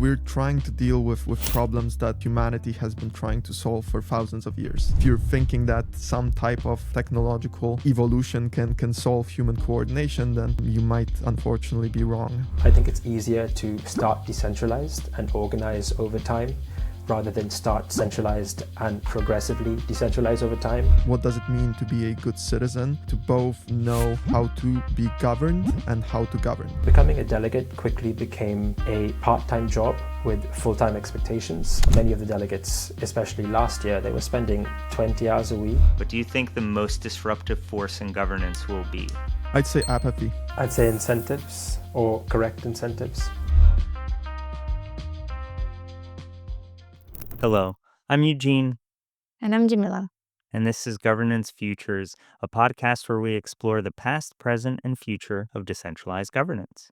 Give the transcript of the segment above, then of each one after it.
we're trying to deal with problems that humanity has been trying to solve for thousands of years. If you're thinking that some type of technological evolution can solve human coordination, then you might unfortunately be wrong. I think it's easier to start decentralized and organize over time rather than start centralized and progressively decentralize over time. What does it mean to be a good citizen? To both know how to be governed and how to govern. Becoming a delegate quickly became a part-time job with full-time expectations. Many of the delegates, especially last year, they were spending 20 hours a week. What do you think the most disruptive force in governance will be? I'd say apathy. I'd say incentives, or correct incentives. Hello, I'm Eugene. And I'm Jamilya. And this is Governance Futures, a podcast where we explore the past, present, and future of decentralized governance.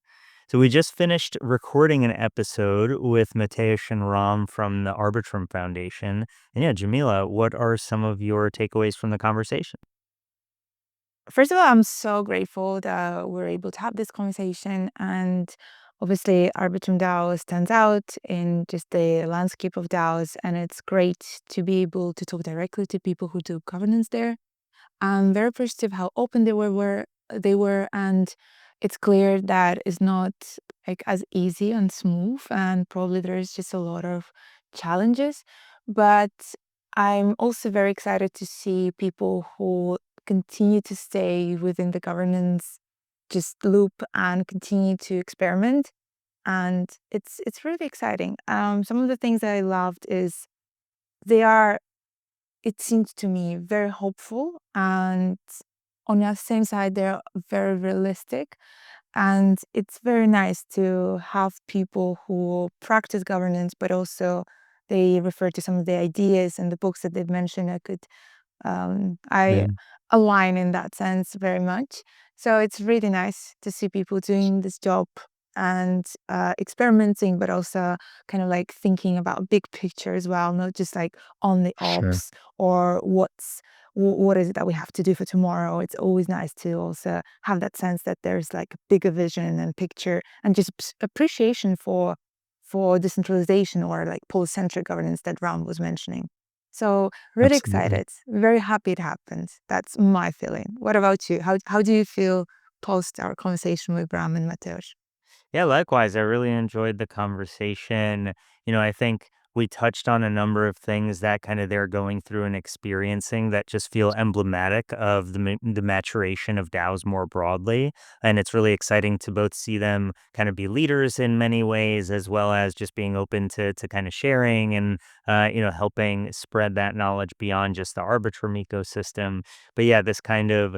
So we just finished recording an episode with Mateusz and Raam from the Arbitrum Foundation. And yeah, Jamilya, what are some of your takeaways from the conversation? First of all, I'm so grateful that we're able to have this conversation. And obviously, Arbitrum DAO stands out in just the landscape of DAOs. And it's great to be able to talk directly to people who do governance there. I'm very appreciative how open they were, and it's clear that it's not like as easy and smooth, and probably there's just a lot of challenges. But I'm also very excited to see people who continue to stay within the governance just loop and continue to experiment. And it's really exciting. Some of the things that I loved is they are, it seems to me, very hopeful, and on the same side they're very realistic. And it's very nice to have people who practice governance, but also they refer to some of the ideas and the books that they've mentioned. I align in that sense very much. So it's really nice to see people doing this job and experimenting, but also kind of like thinking about big picture as well, not just like on the ops or what is it that we have to do for tomorrow. It's always nice to also have that sense that there's like a bigger vision and picture, and just appreciation for decentralization or like polycentric governance that Raam was mentioning. So really excited, very happy it happened. That's my feeling. What about you? How do you feel post our conversation with Raam and Mateusz? Yeah, likewise. I really enjoyed the conversation. I think we touched on a number of things that kind of they're going through and experiencing that just feel emblematic of the maturation of DAOs more broadly. And it's really exciting to both see them kind of be leaders in many ways, as well as just being open to kind of sharing and, helping spread that knowledge beyond just the Arbitrum ecosystem. But yeah, this kind of,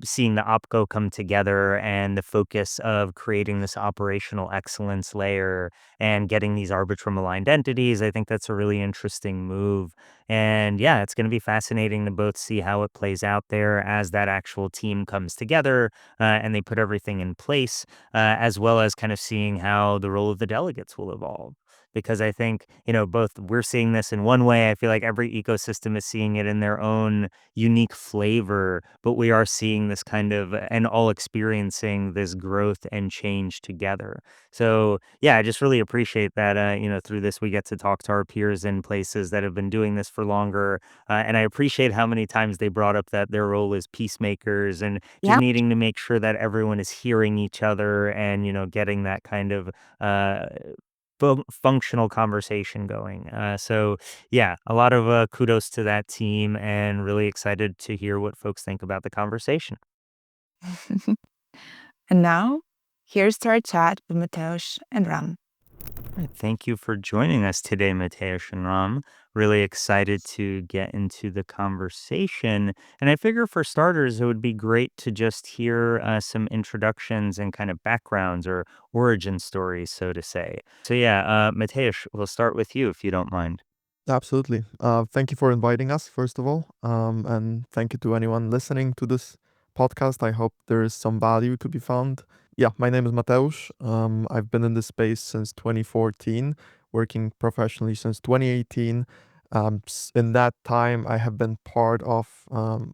seeing the OpCo come together and the focus of creating this operational excellence layer and getting these Arbitrum-aligned entities, I think that's a really interesting move. And yeah, it's going to be fascinating to both see how it plays out there as that actual team comes together and they put everything in place, as well as kind of seeing how the role of the delegates will evolve. Because I think, both we're seeing this in one way. I feel like every ecosystem is seeing it in their own unique flavor, but we are seeing this kind of and all experiencing this growth and change together. So yeah, I just really appreciate that, through this, we get to talk to our peers in places that have been doing this for longer. And I appreciate how many times they brought up that their role is peacemakers and just Yeah. needing to make sure that everyone is hearing each other and, getting that kind of functional conversation going. So yeah, a lot of kudos to that team and really excited to hear what folks think about the conversation. And now, here's to our chat with Mateusz and Raam. Thank you for joining us today, Mateusz and Raam. Really excited to get into the conversation. And I figure for starters, it would be great to just hear some introductions and kind of backgrounds or origin stories, so to say. So yeah, Mateusz, we'll start with you if you don't mind. Absolutely. Thank you for inviting us, first of all. And thank you to anyone listening to this podcast. I hope there is some value to be found. Yeah, my name is Mateusz. I've been in this space since 2014, working professionally since 2018. In that time, I have been part of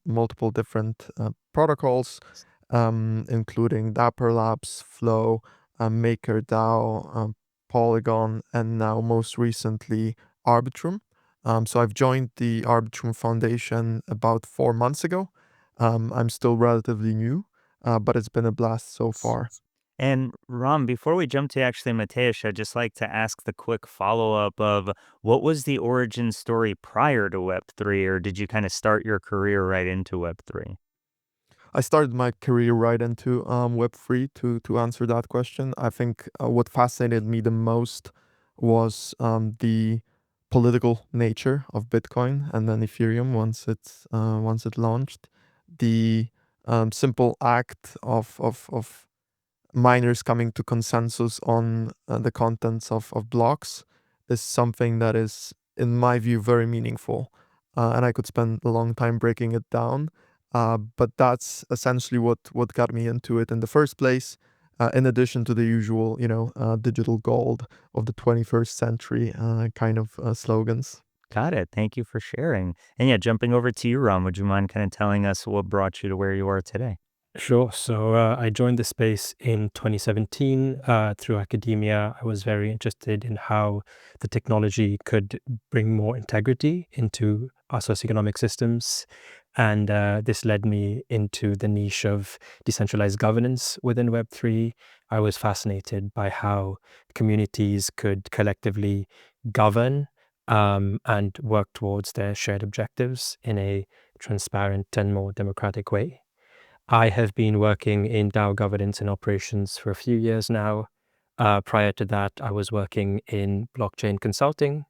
multiple different protocols, including Dapper Labs, Flow, MakerDAO, Polygon, and now most recently Arbitrum. So I've joined the Arbitrum Foundation about 4 months ago. I'm still relatively new, but it's been a blast so far. And Ram, before we jump to actually Mateusz, I'd just like to ask the quick follow-up of what was the origin story prior to Web3, or did you kind of start your career right into Web3? I started my career right into Web3 to answer that question. I think what fascinated me the most was the political nature of Bitcoin and then Ethereum once it launched. The simple act of miners coming to consensus on the contents of blocks is something that is, in my view, very meaningful. And I could spend a long time breaking it down. But that's essentially what got me into it in the first place. In addition to the usual, digital gold of the 21st century kind of slogans. Got it. Thank you for sharing. And yeah, jumping over to you, Ram, would you mind kind of telling us what brought you to where you are today? Sure. So I joined the space in 2017 through academia. I was very interested in how the technology could bring more integrity into our socioeconomic systems. And this led me into the niche of decentralized governance within Web3. I was fascinated by how communities could collectively govern and work towards their shared objectives in a transparent and more democratic way. I have been working in DAO governance and operations for a few years now. Prior to that, I was working in blockchain consulting,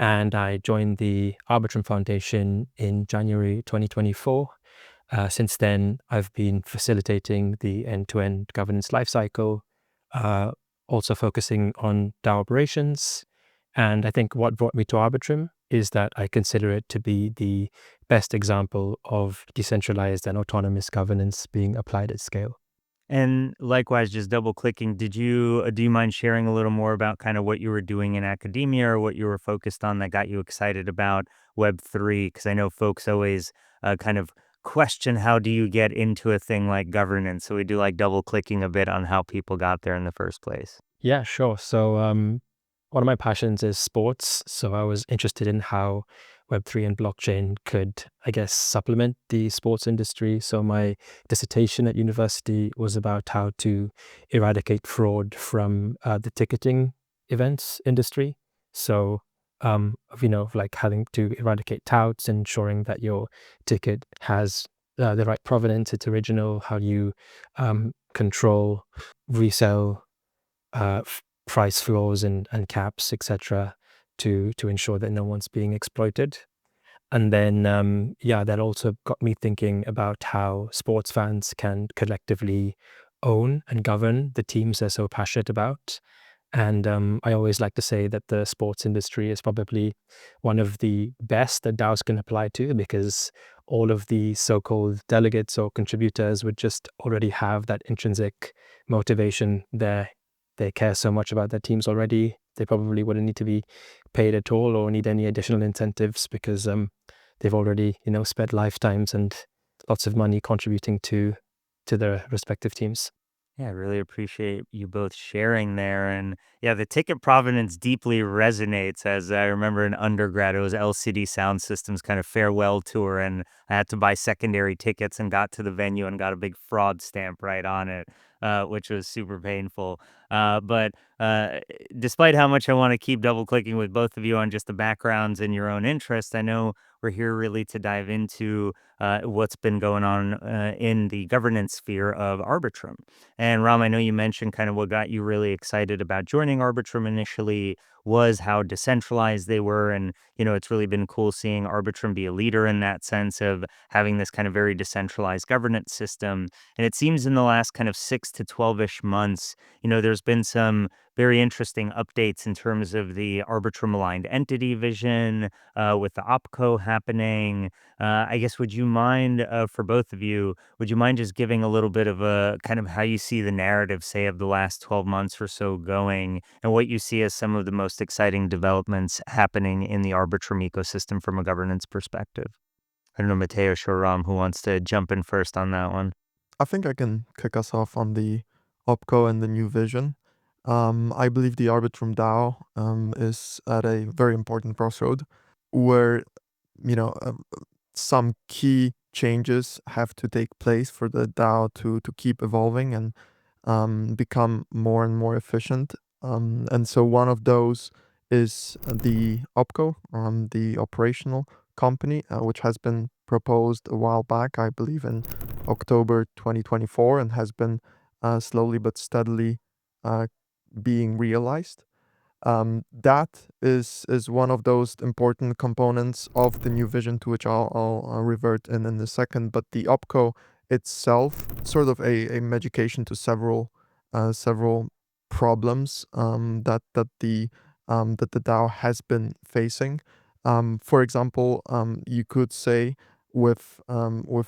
and I joined the Arbitrum Foundation in January 2024. Since then, I've been facilitating the end-to-end governance lifecycle, uh, also focusing on DAO operations. And I think what brought me to Arbitrum is that I consider it to be the best example of decentralized and autonomous governance being applied at scale. And likewise, just double clicking, do you mind sharing a little more about kind of what you were doing in academia or what you were focused on that got you excited about Web3? Because I know folks always kind of question how do you get into a thing like governance. So we do like double clicking a bit on how people got there in the first place. Yeah, sure. So one of my passions is sports. So I was interested in how Web3 and blockchain could, I guess, supplement the sports industry. So my dissertation at university was about how to eradicate fraud from the ticketing events industry. So, like having to eradicate touts, ensuring that your ticket has the right provenance, it's original, how you control resell price floors and caps, etc., to ensure that no one's being exploited. And then, that also got me thinking about how sports fans can collectively own and govern the teams they're so passionate about. And I always like to say that the sports industry is probably one of the best that DAOs can apply to, because all of the so-called delegates or contributors would just already have that intrinsic motivation there. They care so much about their teams already. They probably wouldn't need to be paid at all or need any additional incentives, because they've already, spent lifetimes and lots of money contributing to their respective teams. Yeah, I really appreciate you both sharing there. And yeah, the ticket provenance deeply resonates. As I remember in undergrad, it was LCD Sound Systems kind of farewell tour, and I had to buy secondary tickets and got to the venue and got a big fraud stamp right on it, which was super painful. But despite how much I want to keep double clicking with both of you on just the backgrounds and your own interest, I know we're here really to dive into what's been going on in the governance sphere of Arbitrum. And Ram, I know you mentioned kind of what got you really excited about joining Arbitrum initially was how decentralized they were. And, it's really been cool seeing Arbitrum be a leader in that sense of having this kind of very decentralized governance system. And it seems in the last kind of 6 to 12-ish months, there's been some very interesting updates in terms of the Arbitrum-aligned entity vision with the OPCO happening. I guess, would you mind, for both of you, would you mind just giving a little bit of a kind of how you see the narrative, say, of the last 12 months or so going, and what you see as some of the most exciting developments happening in the Arbitrum ecosystem from a governance perspective? I don't know, Mateusz or Ram, who wants to jump in first on that one? I think I can kick us off on the OPCO and the new vision. I believe the Arbitrum DAO is at a very important crossroad where, you know, some key changes have to take place for the DAO to keep evolving and become more and more efficient. And so one of those is the OPCO, the operational company, which has been proposed a while back, I believe in October 2024, and has been slowly but steadily being realized. That is one of those important components of the new vision to which I'll revert in a second. But the OPCO itself, sort of a medication to several problems that the DAO has been facing. For example, you could say with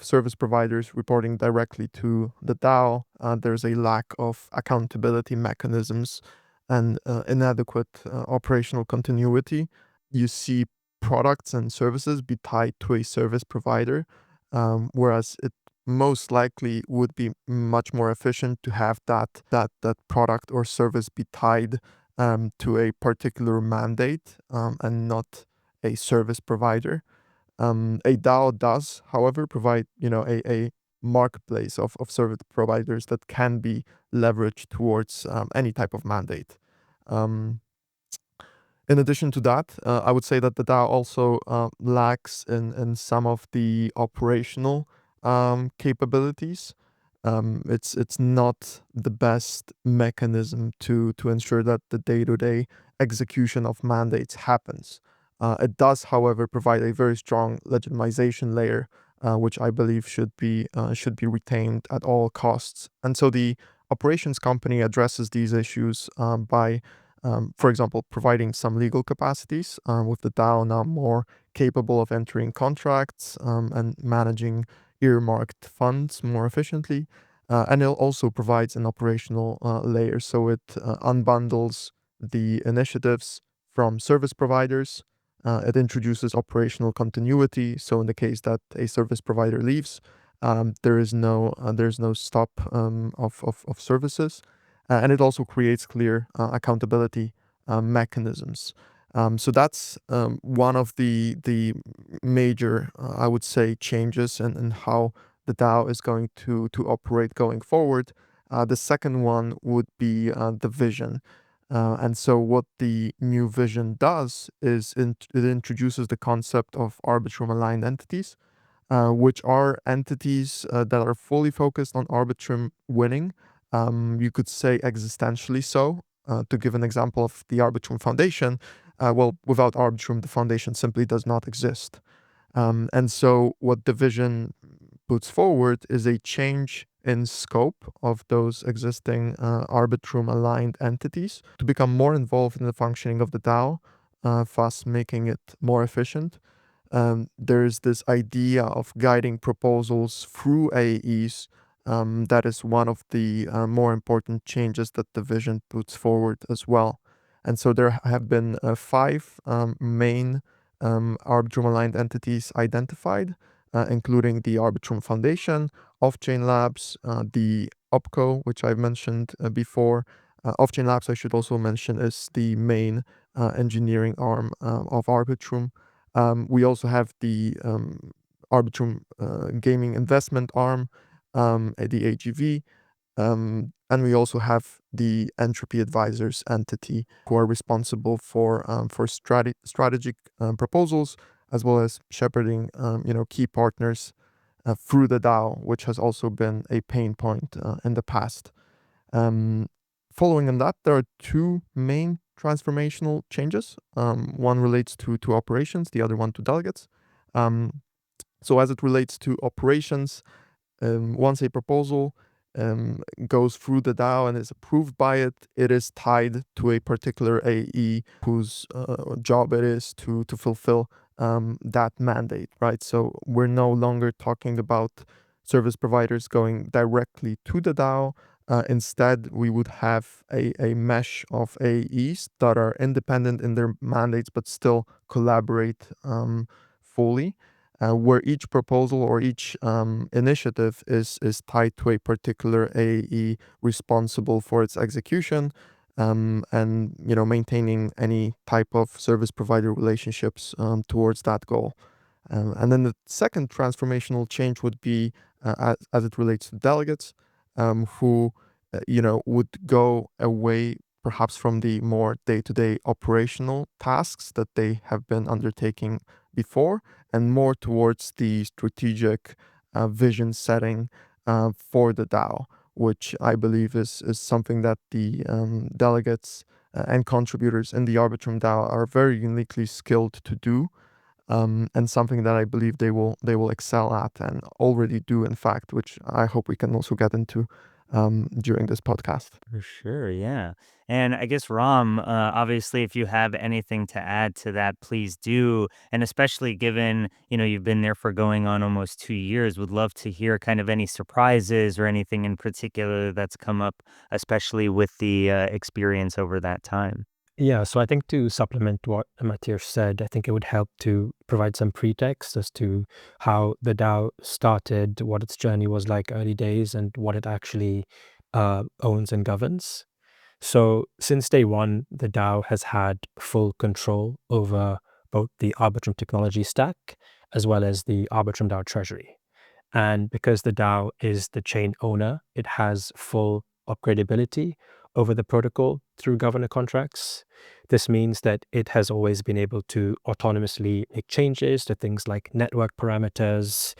service providers reporting directly to the DAO, there's a lack of accountability mechanisms and inadequate operational continuity. You see products and services be tied to a service provider, whereas it most likely would be much more efficient to have that product or service be tied to a particular mandate and not a service provider. A DAO does, however, provide a marketplace of service providers that can be leveraged towards any type of mandate. Um, in addition to that, I would say that the DAO also lacks in some of the operational capabilities. It's not the best mechanism to ensure that the day-to-day execution of mandates happens. It does, however, provide a very strong legitimization layer, which I believe should be retained at all costs. And so the operations company addresses these issues by, for example, providing some legal capacities, with the DAO now more capable of entering contracts and managing earmarked funds more efficiently. And it also provides an operational layer, so it unbundles the initiatives from service providers. It introduces operational continuity, so in the case that a service provider leaves, there's no stop of services. And it also creates clear accountability mechanisms. So that's one of the major, I would say, changes in how the DAO is going to operate going forward. The second one would be the vision. And so what the new vision does is it introduces the concept of Arbitrum-aligned entities, which are entities that are fully focused on Arbitrum winning. You could say existentially so. To give an example of the Arbitrum Foundation, well, without Arbitrum, the foundation simply does not exist. And so what the vision puts forward is a change in scope of those existing Arbitrum-aligned entities to become more involved in the functioning of the DAO, thus making it more efficient. There's this idea of guiding proposals through AEs. That is one of the more important changes that the vision puts forward as well. And so there have been 5 main Arbitrum-aligned entities identified, including the Arbitrum Foundation, Off-Chain Labs, the OPCO, which I've mentioned before. Off-Chain Labs, I should also mention, is the main engineering arm of Arbitrum. We also have the Arbitrum Gaming Investment arm, the AGV, and we also have the Entropy Advisors entity, who are responsible for strategic proposals, as well as shepherding key partners through the DAO, which has also been a pain point in the past. Following on that, there are 2 main transformational changes. One relates to operations, the other one to delegates. So as it relates to operations, once a proposal goes through the DAO and is approved by it, it is tied to a particular AE whose job it is to fulfill that mandate, right? So we're no longer talking about service providers going directly to the DAO. Instead, we would have a mesh of AEs that are independent in their mandates but still collaborate fully, where each proposal or each initiative is tied to a particular AE responsible for its execution. and maintaining any type of service provider relationships towards that goal. And then the second transformational change would be as it relates to delegates, who would go away perhaps from the more day-to-day operational tasks that they have been undertaking before, and more towards the strategic vision setting for the DAO, which I believe is something that the delegates and contributors in the Arbitrum DAO are very uniquely skilled to do, and something that I believe they will excel at and already do, in fact, which I hope we can also get into during this podcast. For sure, yeah. And I guess Ram, obviously, if you have anything to add to that, please do. And especially given, you've been there for going on almost 2 years, would love to hear kind of any surprises or anything in particular that's come up, especially with the experience over that time. Yeah, so I think to supplement what Mateusz said, I think it would help to provide some pretext as to how the DAO started, what its journey was like early days, and what it actually owns and governs. So since day one, the DAO has had full control over both the Arbitrum technology stack as well as the Arbitrum DAO treasury. And because the DAO is the chain owner, it has full upgradability over the protocol through governor contracts. This means that it has always been able to autonomously make changes to things like network parameters,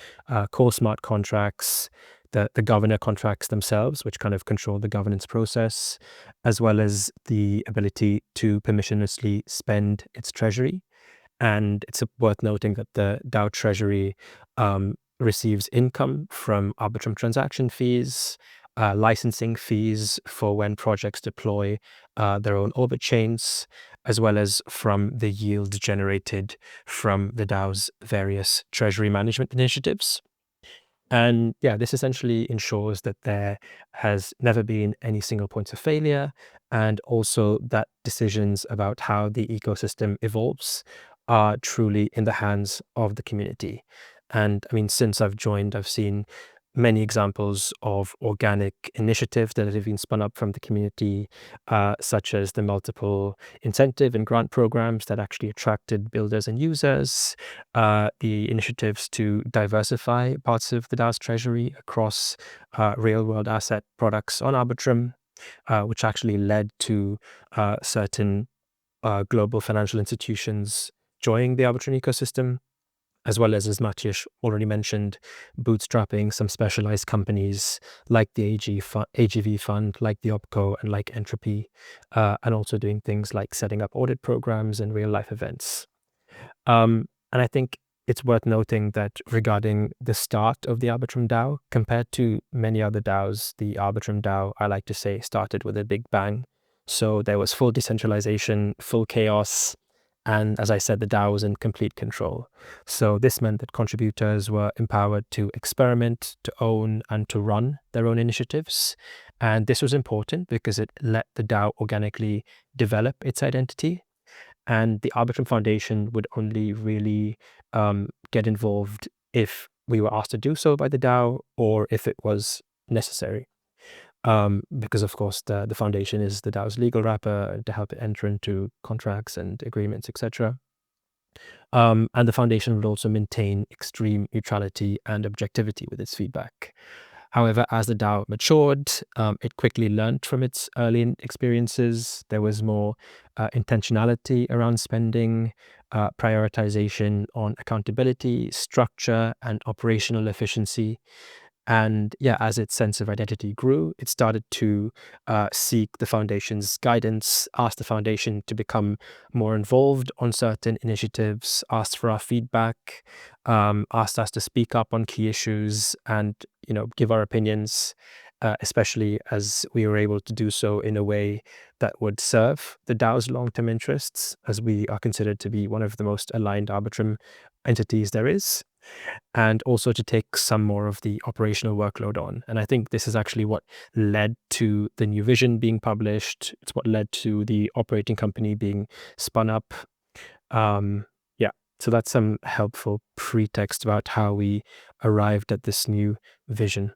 core smart contracts, the governor contracts themselves, which kind of control the governance process, as well as the ability to permissionlessly spend its treasury. And it's worth noting that the DAO treasury receives income from Arbitrum transaction fees, licensing fees for when projects deploy their own orbit chains, as well as from the yield generated from the DAO's various treasury management initiatives. And yeah, this essentially ensures that there has never been any single points of failure, and also that decisions about how the ecosystem evolves are truly in the hands of the community. And I mean, since I've joined, I've seen many examples of organic initiatives that have been spun up from the community, such as the multiple incentive and grant programs that actually attracted builders and users, the initiatives to diversify parts of the DAO's treasury across real-world asset products on Arbitrum, which actually led to certain global financial institutions joining the Arbitrum ecosystem, as well as Mateusz already mentioned, bootstrapping some specialized companies like the AGV fund, like the OPCO, and like Entropy, and also doing things like setting up audit programs and real-life events. And I think it's worth noting that regarding the start of the Arbitrum DAO, compared to many other DAOs, the Arbitrum DAO, I like to say, started with a big bang. So there was full decentralization, full chaos, and as I said, the DAO was in complete control. So this meant that contributors were empowered to experiment, to own, and to run their own initiatives. And this was important because it let the DAO organically develop its identity. And the Arbitrum Foundation would only really get involved if we were asked to do so by the DAO or if it was necessary. Because of course the foundation is the DAO's legal wrapper to help it enter into contracts and agreements, etc. And the foundation would also maintain extreme neutrality and objectivity with its feedback. However, as the DAO matured, it quickly learned from its early experiences. There was more intentionality around spending, prioritization on accountability, structure, and operational efficiency. And yeah, as its sense of identity grew, it started to seek the foundation's guidance, ask the foundation to become more involved on certain initiatives, asked for our feedback, asked us to speak up on key issues and, give our opinions, especially as we were able to do so in a way that would serve the DAO's long-term interests, as we are considered to be one of the most aligned Arbitrum entities there is, and also to take some more of the operational workload on. And I think this is actually what led to the new vision being published. It's what led to the operating company being spun up. Yeah, so that's some helpful pretext about how we arrived at this new vision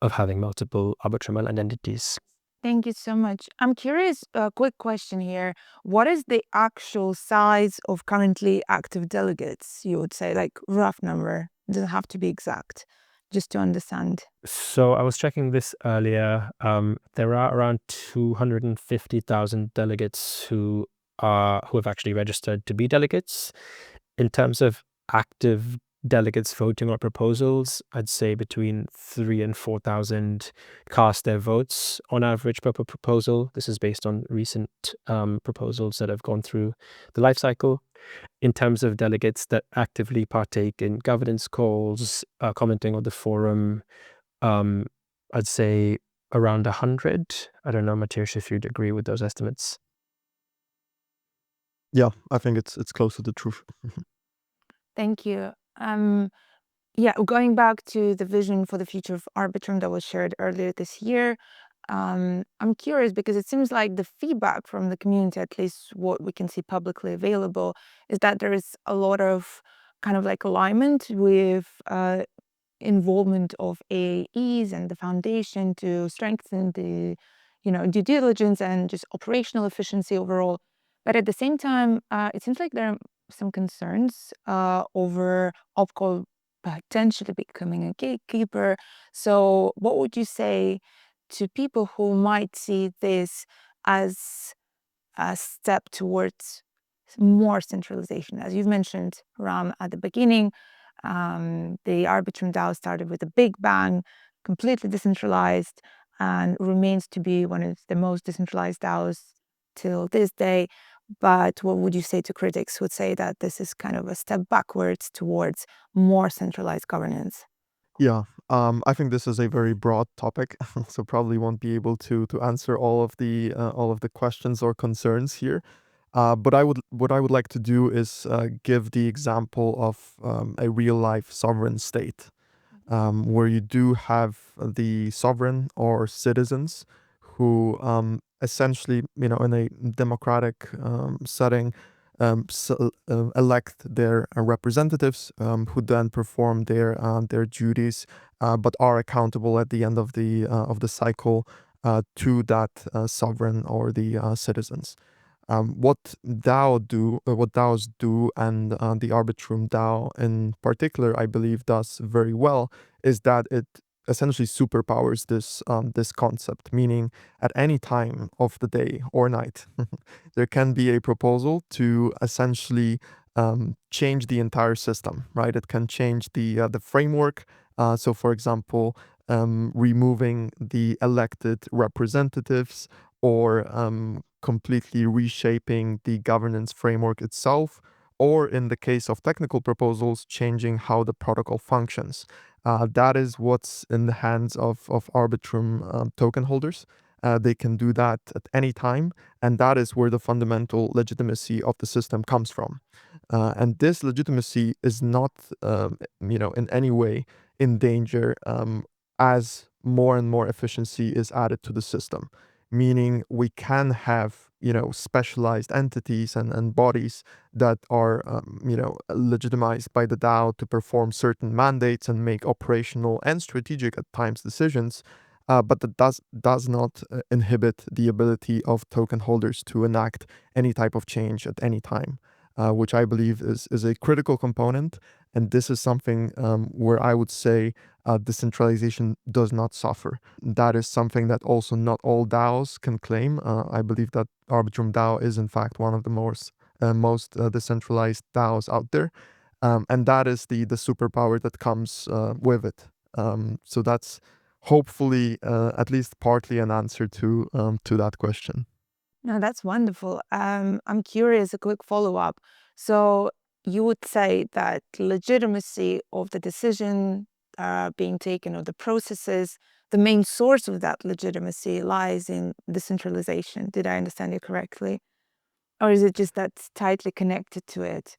of having multiple Arbitrum-aligned entities. Thank you so much. I'm curious, a quick question here. What is the actual size of currently active delegates, you would say, like rough number? It doesn't have to be exact, just to understand. So I was checking this earlier. There are around 250,000 delegates who have actually registered to be delegates. In terms of active delegates voting on proposals, I'd say between 3,000 and 4,000 cast their votes on average per proposal. This is based on recent proposals that have gone through the life cycle. In terms of delegates that actively partake in governance calls, commenting on the forum, I'd say around 100. I don't know, Mateusz, if you'd agree with those estimates. Yeah, I think it's close to the truth. Thank you. Yeah, going back to the vision for the future of Arbitrum that was shared earlier this year, I'm curious because it seems like the feedback from the community, at least what we can see publicly available, is that there is a lot of kind of like alignment with involvement of AAEs and the foundation to strengthen the, due diligence and just operational efficiency overall. But at the same time, it seems like there are some concerns over OPCO potentially becoming a gatekeeper. So what would you say to people who might see this as a step towards more centralization? As you've mentioned, Ram, at the beginning, the Arbitrum DAO started with a big bang, completely decentralized, and remains to be one of the most decentralized DAOs till this day. But what would you say to critics who would say that this is kind of a step backwards towards more centralized governance? Yeah, I think this is a very broad topic, so probably won't be able to answer all of the questions or concerns here. But what I would like to do is give the example of a real life sovereign state, where you do have the sovereign or citizens who essentially, in a democratic setting, elect their representatives who then perform their duties, but are accountable at the end of the cycle to that sovereign or the citizens. What DAOs do, and the Arbitrum DAO in particular, I believe, does very well, is that it essentially superpowers this concept. Meaning, at any time of the day or night, there can be a proposal to essentially change the entire system. Right? It can change the framework. So, for example, removing the elected representatives, or completely reshaping the governance framework itself, or in the case of technical proposals, changing how the protocol functions. That is what's in the hands of Arbitrum token holders. They can do that at any time, and that is where the fundamental legitimacy of the system comes from. And this legitimacy is not, in any way in danger as more and more efficiency is added to the system. Meaning we can have, specialized entities and bodies that are, legitimized by the DAO to perform certain mandates and make operational and strategic at times decisions. But that does not inhibit the ability of token holders to enact any type of change at any time, which I believe is a critical component. And this is something where I would say decentralization does not suffer. That is something that also not all DAOs can claim. I believe that Arbitrum DAO is in fact one of the most decentralized DAOs out there, and that is the superpower that comes with it. So that's hopefully at least partly an answer to that question. No, that's wonderful. I'm curious, a quick follow-up. So you would say that legitimacy of the decision being taken, or the processes, the main source of that legitimacy lies in decentralization. Did I understand you correctly? Or is it just that's tightly connected to it?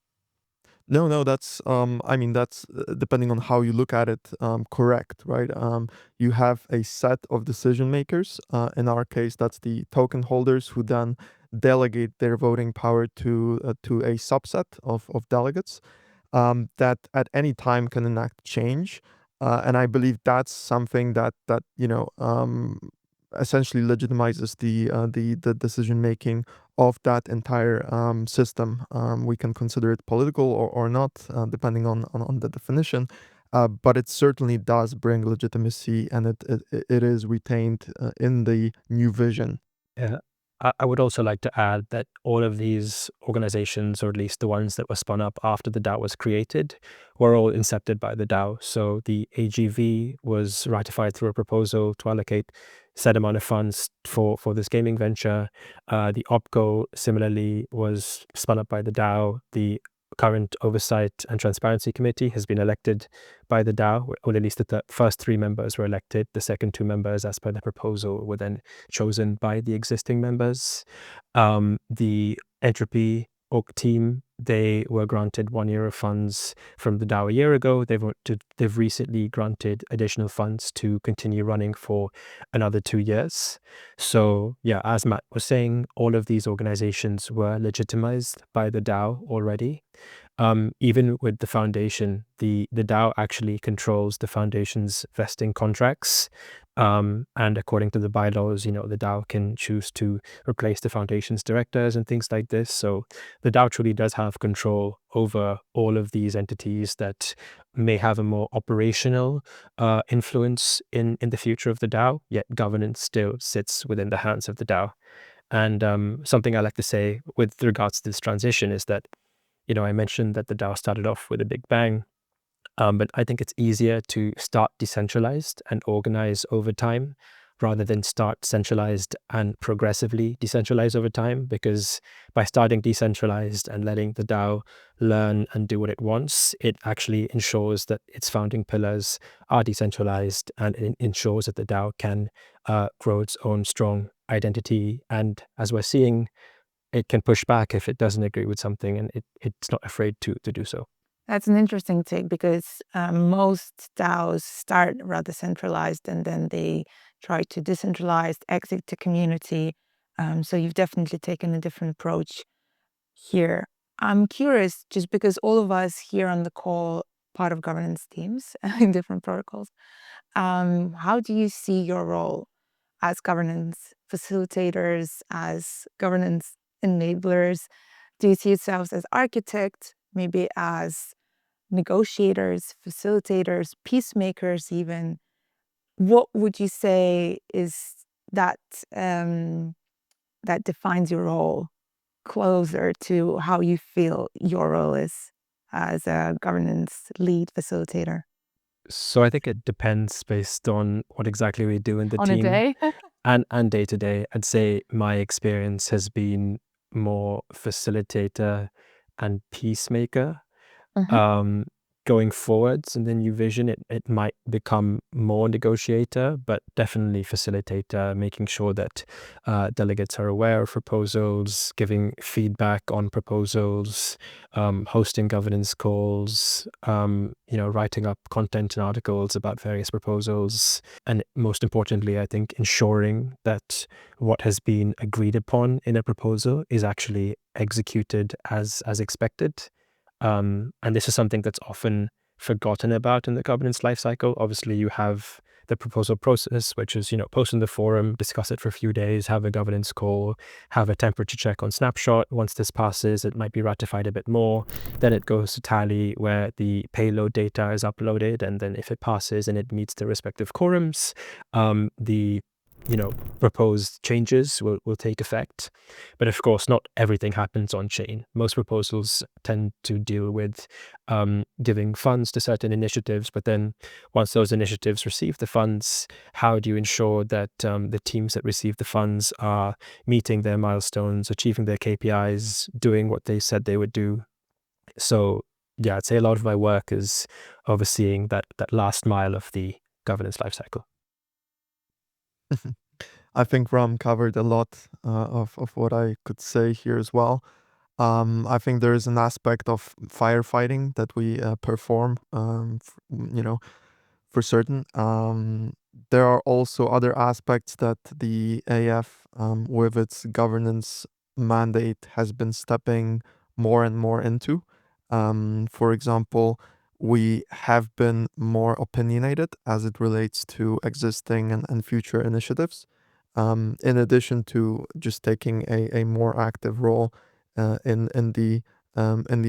No, that's I mean, that's depending on how you look at it, correct, right? You have a set of decision makers. In our case, that's the token holders who then delegate their voting power to a subset of delegates that at any time can enact change. And I believe that's something that essentially legitimizes the decision making of that entire system. We can consider it political or not, depending on the definition. But it certainly does bring legitimacy, and it is retained in the new vision. Yeah. I would also like to add that all of these organizations, or at least the ones that were spun up after the DAO was created, were all incepted by the DAO. So the AGV was ratified through a proposal to allocate set amount of funds for this gaming venture. The OPCO similarly was spun up by the DAO. The current Oversight and Transparency Committee has been elected by the DAO, or at least the first 3 members were elected. The second 2 members, as per the proposal, were then chosen by the existing members. The Entropy Org team, they were granted 1 year of funds from the DAO a year ago. They've recently granted additional funds to continue running for another 2 years. So yeah, as Matt was saying, all of these organizations were legitimized by the DAO already. Even with the foundation, the DAO actually controls the foundation's vesting contracts. And according to the bylaws, the DAO can choose to replace the foundation's directors and things like this. So the DAO truly does have control over all of these entities that may have a more operational influence in the future of the DAO, yet governance still sits within the hands of the DAO. And something I like to say with regards to this transition is that, I mentioned that the DAO started off with a big bang. But I think it's easier to start decentralized and organize over time rather than start centralized and progressively decentralize over time, because by starting decentralized and letting the DAO learn and do what it wants, it actually ensures that its founding pillars are decentralized, and it ensures that the DAO can grow its own strong identity. And as we're seeing, it can push back if it doesn't agree with something, and it's not afraid to do so. That's an interesting take, because most DAOs start rather centralized and then they try to decentralize, exit to community. So you've definitely taken a different approach here. I'm curious, just because all of us here on the call part of governance teams in different protocols, how do you see your role as governance facilitators, as governance enablers? Do you see yourselves as architects, maybe as negotiators, facilitators, peacemakers even? What would you say is that that defines your role closer to how you feel your role is as a governance lead facilitator? So I think it depends based on what exactly we do in the On a team day? and day to day. I'd say my experience has been more facilitator and peacemaker. Mhm. Going forwards in the new vision, it might become more negotiator, but definitely facilitator, making sure that delegates are aware of proposals, giving feedback on proposals, hosting governance calls, writing up content and articles about various proposals, and most importantly, I think ensuring that what has been agreed upon in a proposal is actually executed as expected. And this is something that's often forgotten about in the governance lifecycle. Obviously, you have the proposal process, which is, post in the forum, discuss it for a few days, have a governance call, have a temperature check on Snapshot. Once this passes, it might be ratified a bit more. Then it goes to tally, where the payload data is uploaded. And then if it passes and it meets the respective quorums, the proposed changes will take effect. But of course, not everything happens on chain. Most proposals tend to deal with giving funds to certain initiatives, but then once those initiatives receive the funds, how do you ensure that the teams that receive the funds are meeting their milestones, achieving their KPIs, doing what they said they would do? So yeah, I'd say a lot of my work is overseeing that last mile of the governance lifecycle. I think Ram covered a lot of what I could say here as well. I think there is an aspect of firefighting that we perform, for certain. There are also other aspects that the AF, with its governance mandate, has been stepping more and more into. For example, we have been more opinionated as it relates to existing and future initiatives. in addition to just taking a more active role in the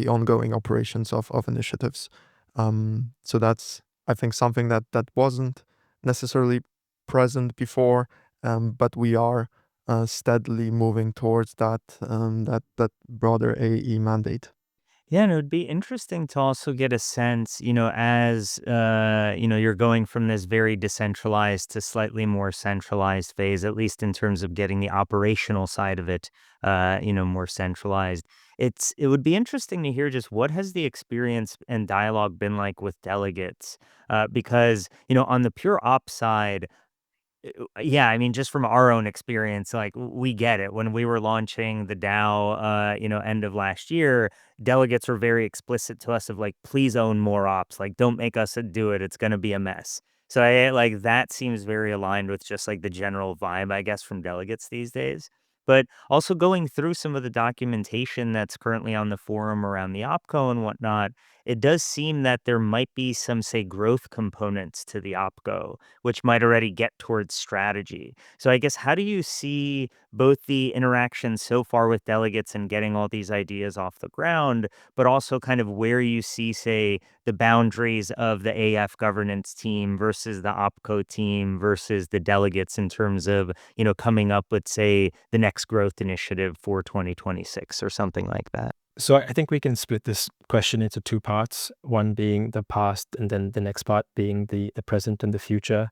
ongoing operations of initiatives. So that's, I think, something that wasn't necessarily present before, but we are steadily moving towards that broader AE mandate. Yeah, and it would be interesting to also get a sense, as you're going from this very decentralized to slightly more centralized phase, at least in terms of getting the operational side of it, more centralized. It would be interesting to hear just what has the experience and dialogue been like with delegates, because on the pure ops side. Yeah, I mean, just from our own experience, like we get it. When we were launching the DAO, end of last year, delegates were very explicit to us of like, please own more ops. Like, don't make us do it. It's going to be a mess. So I like that seems very aligned with just like the general vibe, I guess, from delegates these days. But also going through some of the documentation that's currently on the forum around the OPCO and whatnot, it does seem that there might be some, say, growth components to the OPCO which might already get towards strategy. So I guess how do you see both the interaction so far with delegates and getting all these ideas off the ground, but also kind of where you see, say, the boundaries of the AF governance team versus the OPCO team versus the delegates in terms of, coming up with, say, the next growth initiative for 2026 or something like that? So I think we can split this question into two parts, one being the past and then the next part being the present and the future.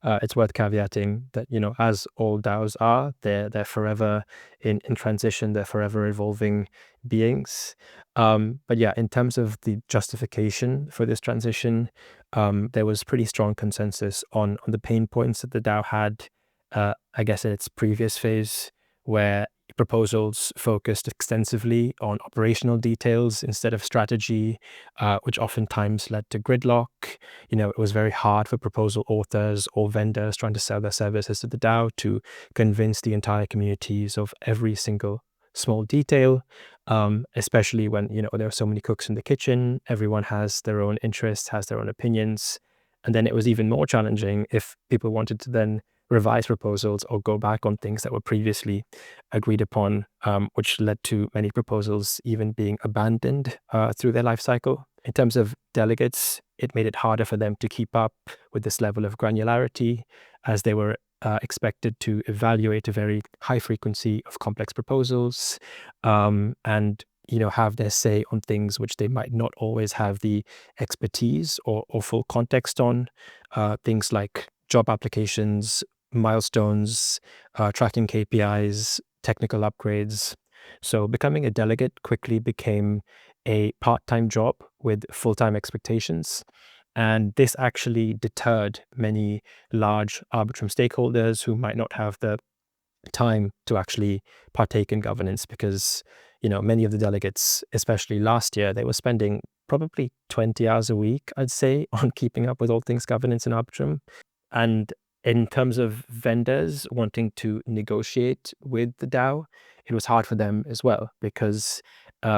It's worth caveating that, as all DAOs are, they're forever in transition, they're forever evolving beings. But yeah, in terms of the justification for this transition, there was pretty strong consensus on the pain points that the DAO had, I guess, in its previous phase, where proposals focused extensively on operational details instead of strategy, which oftentimes led to gridlock. It was very hard for proposal authors or vendors trying to sell their services to the DAO to convince the entire communities of every single small detail, especially when, there are so many cooks in the kitchen, everyone has their own interests, has their own opinions. And then it was even more challenging if people wanted to then revise proposals or go back on things that were previously agreed upon, which led to many proposals even being abandoned through their life cycle. In terms of delegates, it made it harder for them to keep up with this level of granularity, as they were expected to evaluate a very high frequency of complex proposals, and have their say on things which they might not always have the expertise or full context on, things like job applications, milestones, tracking KPIs, technical upgrades. So becoming a delegate quickly became a part-time job with full-time expectations. And this actually deterred many large Arbitrum stakeholders who might not have the time to actually partake in governance, because many of the delegates, especially last year, they were spending probably 20 hours a week, I'd say, on keeping up with all things governance in Arbitrum. And in terms of vendors wanting to negotiate with the DAO, it was hard for them as well, because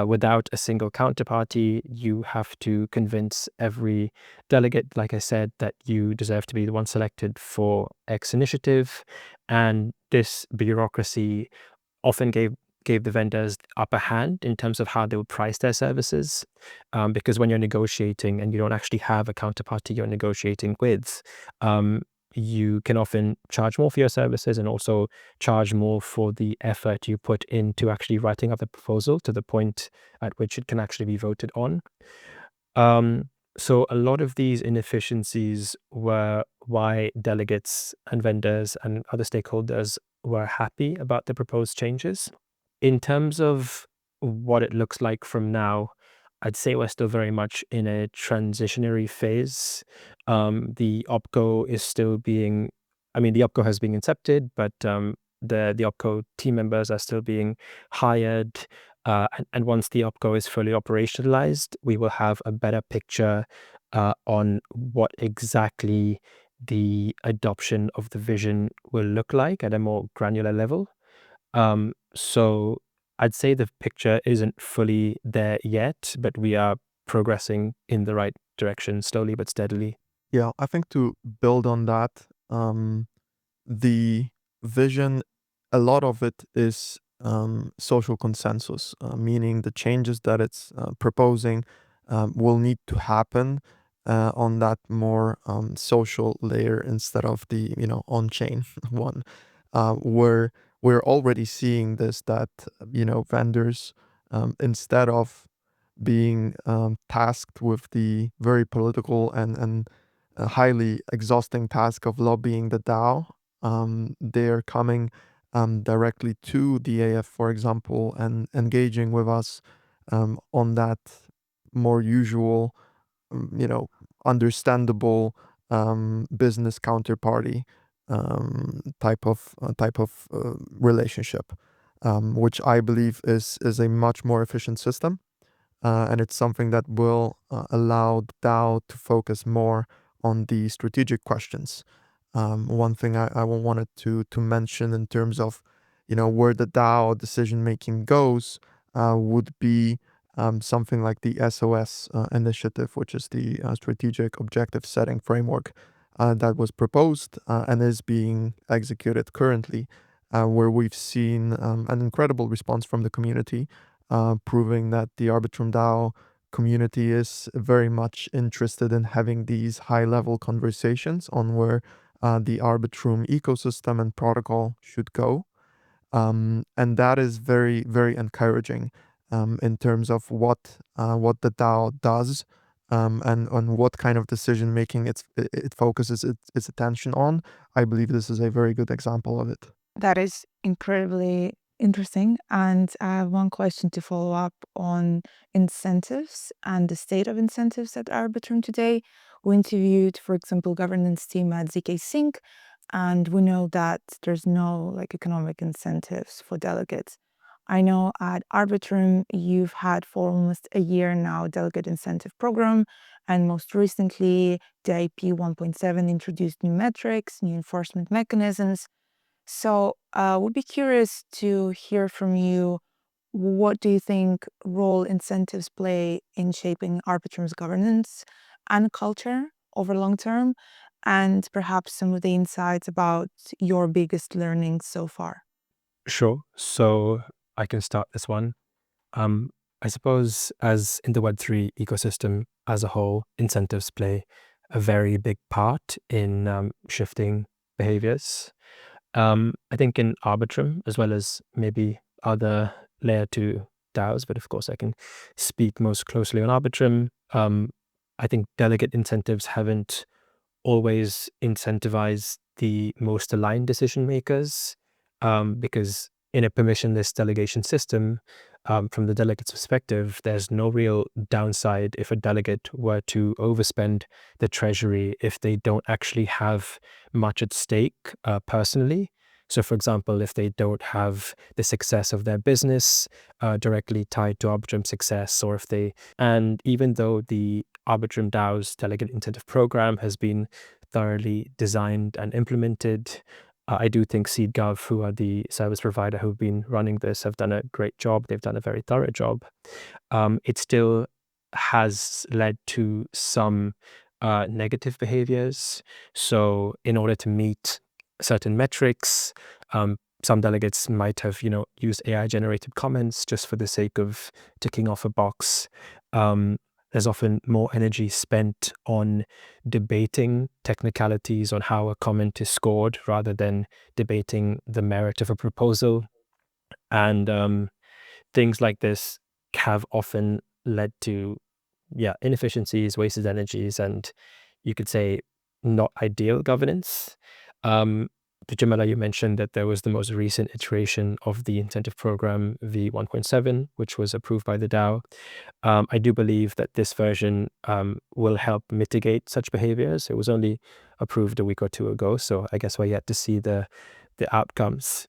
without a single counterparty, you have to convince every delegate, like I said, that you deserve to be the one selected for X initiative. And this bureaucracy often gave the vendors the upper hand in terms of how they would price their services, because when you're negotiating and you don't actually have a counterparty you're negotiating with, you can often charge more for your services and also charge more for the effort you put into actually writing up the proposal to the point at which it can actually be voted on. So a lot of these inefficiencies were why delegates and vendors and other stakeholders were happy about the proposed changes. In terms of what it looks like from now, I'd say we're still very much in a transitionary phase. The OPCO is still being, the OPCO has been incepted, but the OPCO team members are still being hired. And once the OPCO is fully operationalized, we will have a better picture on what exactly the adoption of the vision will look like at a more granular level. So I'd say the picture isn't fully there yet, but we are progressing in the right direction, slowly but steadily. Yeah, I think to build on that, the vision, a lot of it is social consensus, meaning the changes that it's proposing will need to happen on that more social layer instead of the on-chain one, where we're already seeing this, that vendors, instead of being tasked with the very political and highly exhausting task of lobbying the DAO, they're coming directly to DAF, for example, and engaging with us on that more usual, understandable business counterparty type of relationship, which I believe is a much more efficient system. And it's something that will allow DAO to focus more on the strategic questions. One thing I wanted to mention in terms of where the DAO decision making goes would be something like the SOS initiative, which is the strategic objective setting framework that was proposed and is being executed currently, where we've seen an incredible response from the community, proving that the Arbitrum DAO community is very much interested in having these high-level conversations on where the Arbitrum ecosystem and protocol should go. And that is very, very encouraging in terms of what the DAO does, and on what kind of decision making it focuses its attention on. I believe this is a very good example of it. That is incredibly interesting. And I have one question to follow up on incentives and the state of incentives at Arbitrum today. We interviewed, for example, governance team at ZK Sync, and we know that there's no economic incentives for delegates. I know at Arbitrum, you've had for almost a year now delegate incentive program, and most recently, the Ep.10 introduced new metrics, new enforcement mechanisms. So, would be curious to hear from you. What do you think role incentives play in shaping Arbitrum's governance and culture over long term, and perhaps some of the insights about your biggest learnings so far? Sure. So I can start this one. I suppose as in the Web3 ecosystem as a whole, incentives play a very big part in shifting behaviors. I think in Arbitrum, as well as maybe other layer 2 DAOs, but of course I can speak most closely on Arbitrum. I think delegate incentives haven't always incentivized the most aligned decision makers, because in a permissionless delegation system, from the delegate's perspective, there's no real downside if a delegate were to overspend the treasury if they don't actually have much at stake personally. So, for example, if they don't have the success of their business directly tied to Arbitrum success, or if they, and even though the Arbitrum DAO's delegate incentive program has been thoroughly designed and implemented, I do think SeedGov, who are the service provider who've been running this, have done a great job. They've done a very thorough job. It still has led to some negative behaviors. So in order to meet certain metrics, some delegates might have, used AI-generated comments just for the sake of ticking off a box. There's often more energy spent on debating technicalities on how a comment is scored rather than debating the merit of a proposal. And things like this have often led to, inefficiencies, wasted energies, and you could say not ideal governance. Jamila, you mentioned that there was the most recent iteration of the incentive program, v1.7, which was approved by the DAO. I do believe that this version will help mitigate such behaviors. It was only approved a week or two ago, so I guess we're yet to see the outcomes.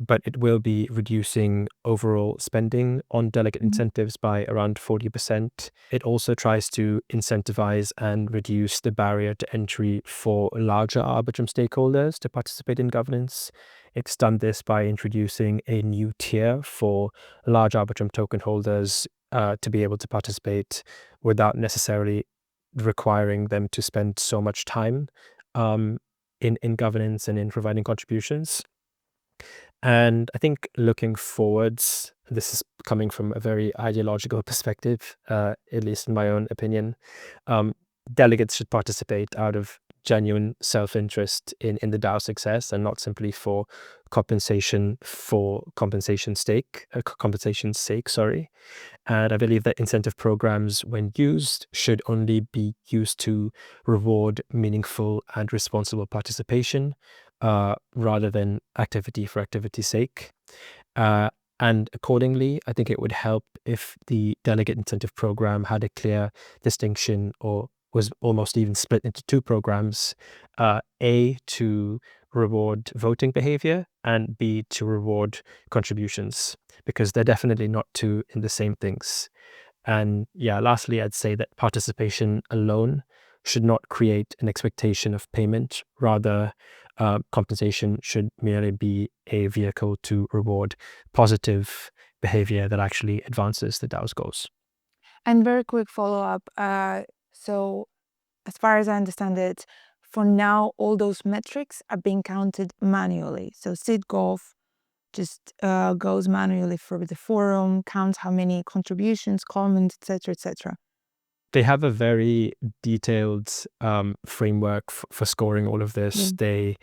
But it will be reducing overall spending on delegate incentives by around 40%. It also tries to incentivize and reduce the barrier to entry for larger Arbitrum stakeholders to participate in governance. It's done this by introducing a new tier for large Arbitrum token holders to be able to participate without necessarily requiring them to spend so much time. in governance and in providing contributions. And I think looking forwards, this is coming from a very ideological perspective, at least in my own opinion, delegates should participate out of genuine self-interest in the DAO success, and not simply for compensation's sake, sorry. And I believe that incentive programs, when used, should only be used to reward meaningful and responsible participation, rather than activity for activity's sake. And accordingly, I think it would help if the delegate incentive program had a clear distinction, or was almost even split into two programs, A, to reward voting behavior, and B, to reward contributions, because they're definitely not two in the same things. And yeah, lastly, I'd say that participation alone should not create an expectation of payment. Rather, compensation should merely be a vehicle to reward positive behavior that actually advances the DAO's goals. And very quick follow-up. So as far as I understand it, for now, all those metrics are being counted manually. So SIDGov just goes manually through the forum, counts how many contributions, comments, etc., etc. They have a very detailed framework for scoring all of this. They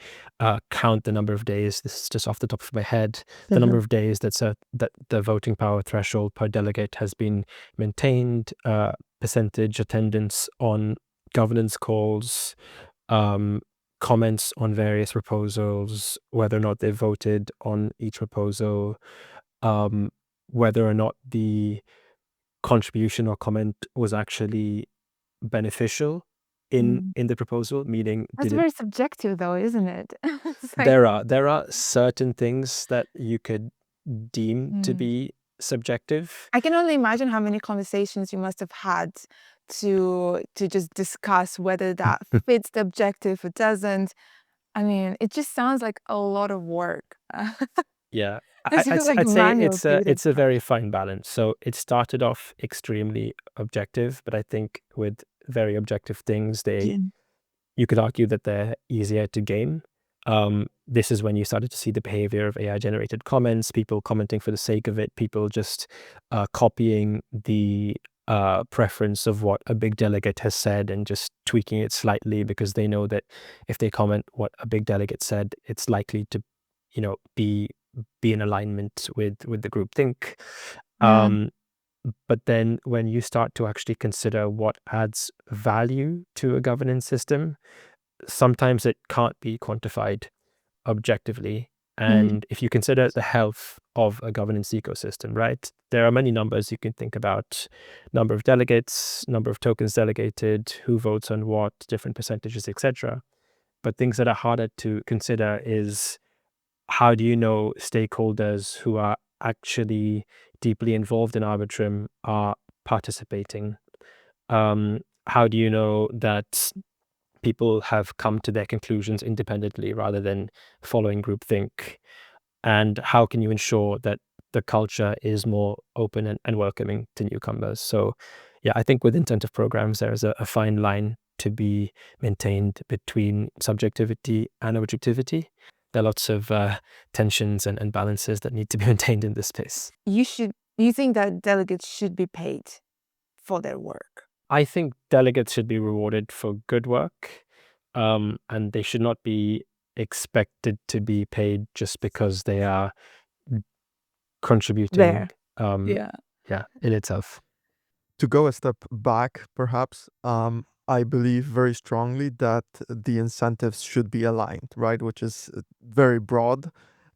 count the number of days. This is just off the top of my head. The number of days that the voting power threshold per delegate has been maintained, percentage attendance on governance calls, comments on various proposals, whether or not they voted on each proposal, whether or not the contribution or comment was actually beneficial in the proposal, meaning That's very subjective though, isn't it? there are certain things that you could deem to be subjective. I can only imagine how many conversations you must have had to just discuss whether that fits the objective or doesn't. I mean, it just sounds like a lot of work. Yeah, It feels like I'd say manual it's a very fine balance. So it started off extremely objective, but I think with very objective things, you could argue that they're easier to game. This is when you started to see the behavior of AI generated comments, people commenting for the sake of it, people just copying the preference of what a big delegate has said and just tweaking it slightly, because they know that if they comment what a big delegate said, it's likely to, be in alignment with the groupthink. But then when you start to actually consider what adds value to a governance system, sometimes it can't be quantified objectively. And if you consider the health of a governance ecosystem, right, there are many numbers you can think about: number of delegates, number of tokens delegated, who votes on what, different percentages, etc. But things that are harder to consider is, how do you know stakeholders who are actually deeply involved in Arbitrum are participating? How do you know that people have come to their conclusions independently rather than following groupthink? And how can you ensure that the culture is more open and welcoming to newcomers? So yeah, I think with incentive programs, there is a fine line to be maintained between subjectivity and objectivity. There are lots of tensions and balances that need to be maintained in this space. You think that delegates should be paid for their work? I think delegates should be rewarded for good work, and they should not be expected to be paid just because they are contributing in itself. To go a step back, perhaps, I believe very strongly that the incentives should be aligned, right? Which is very broad.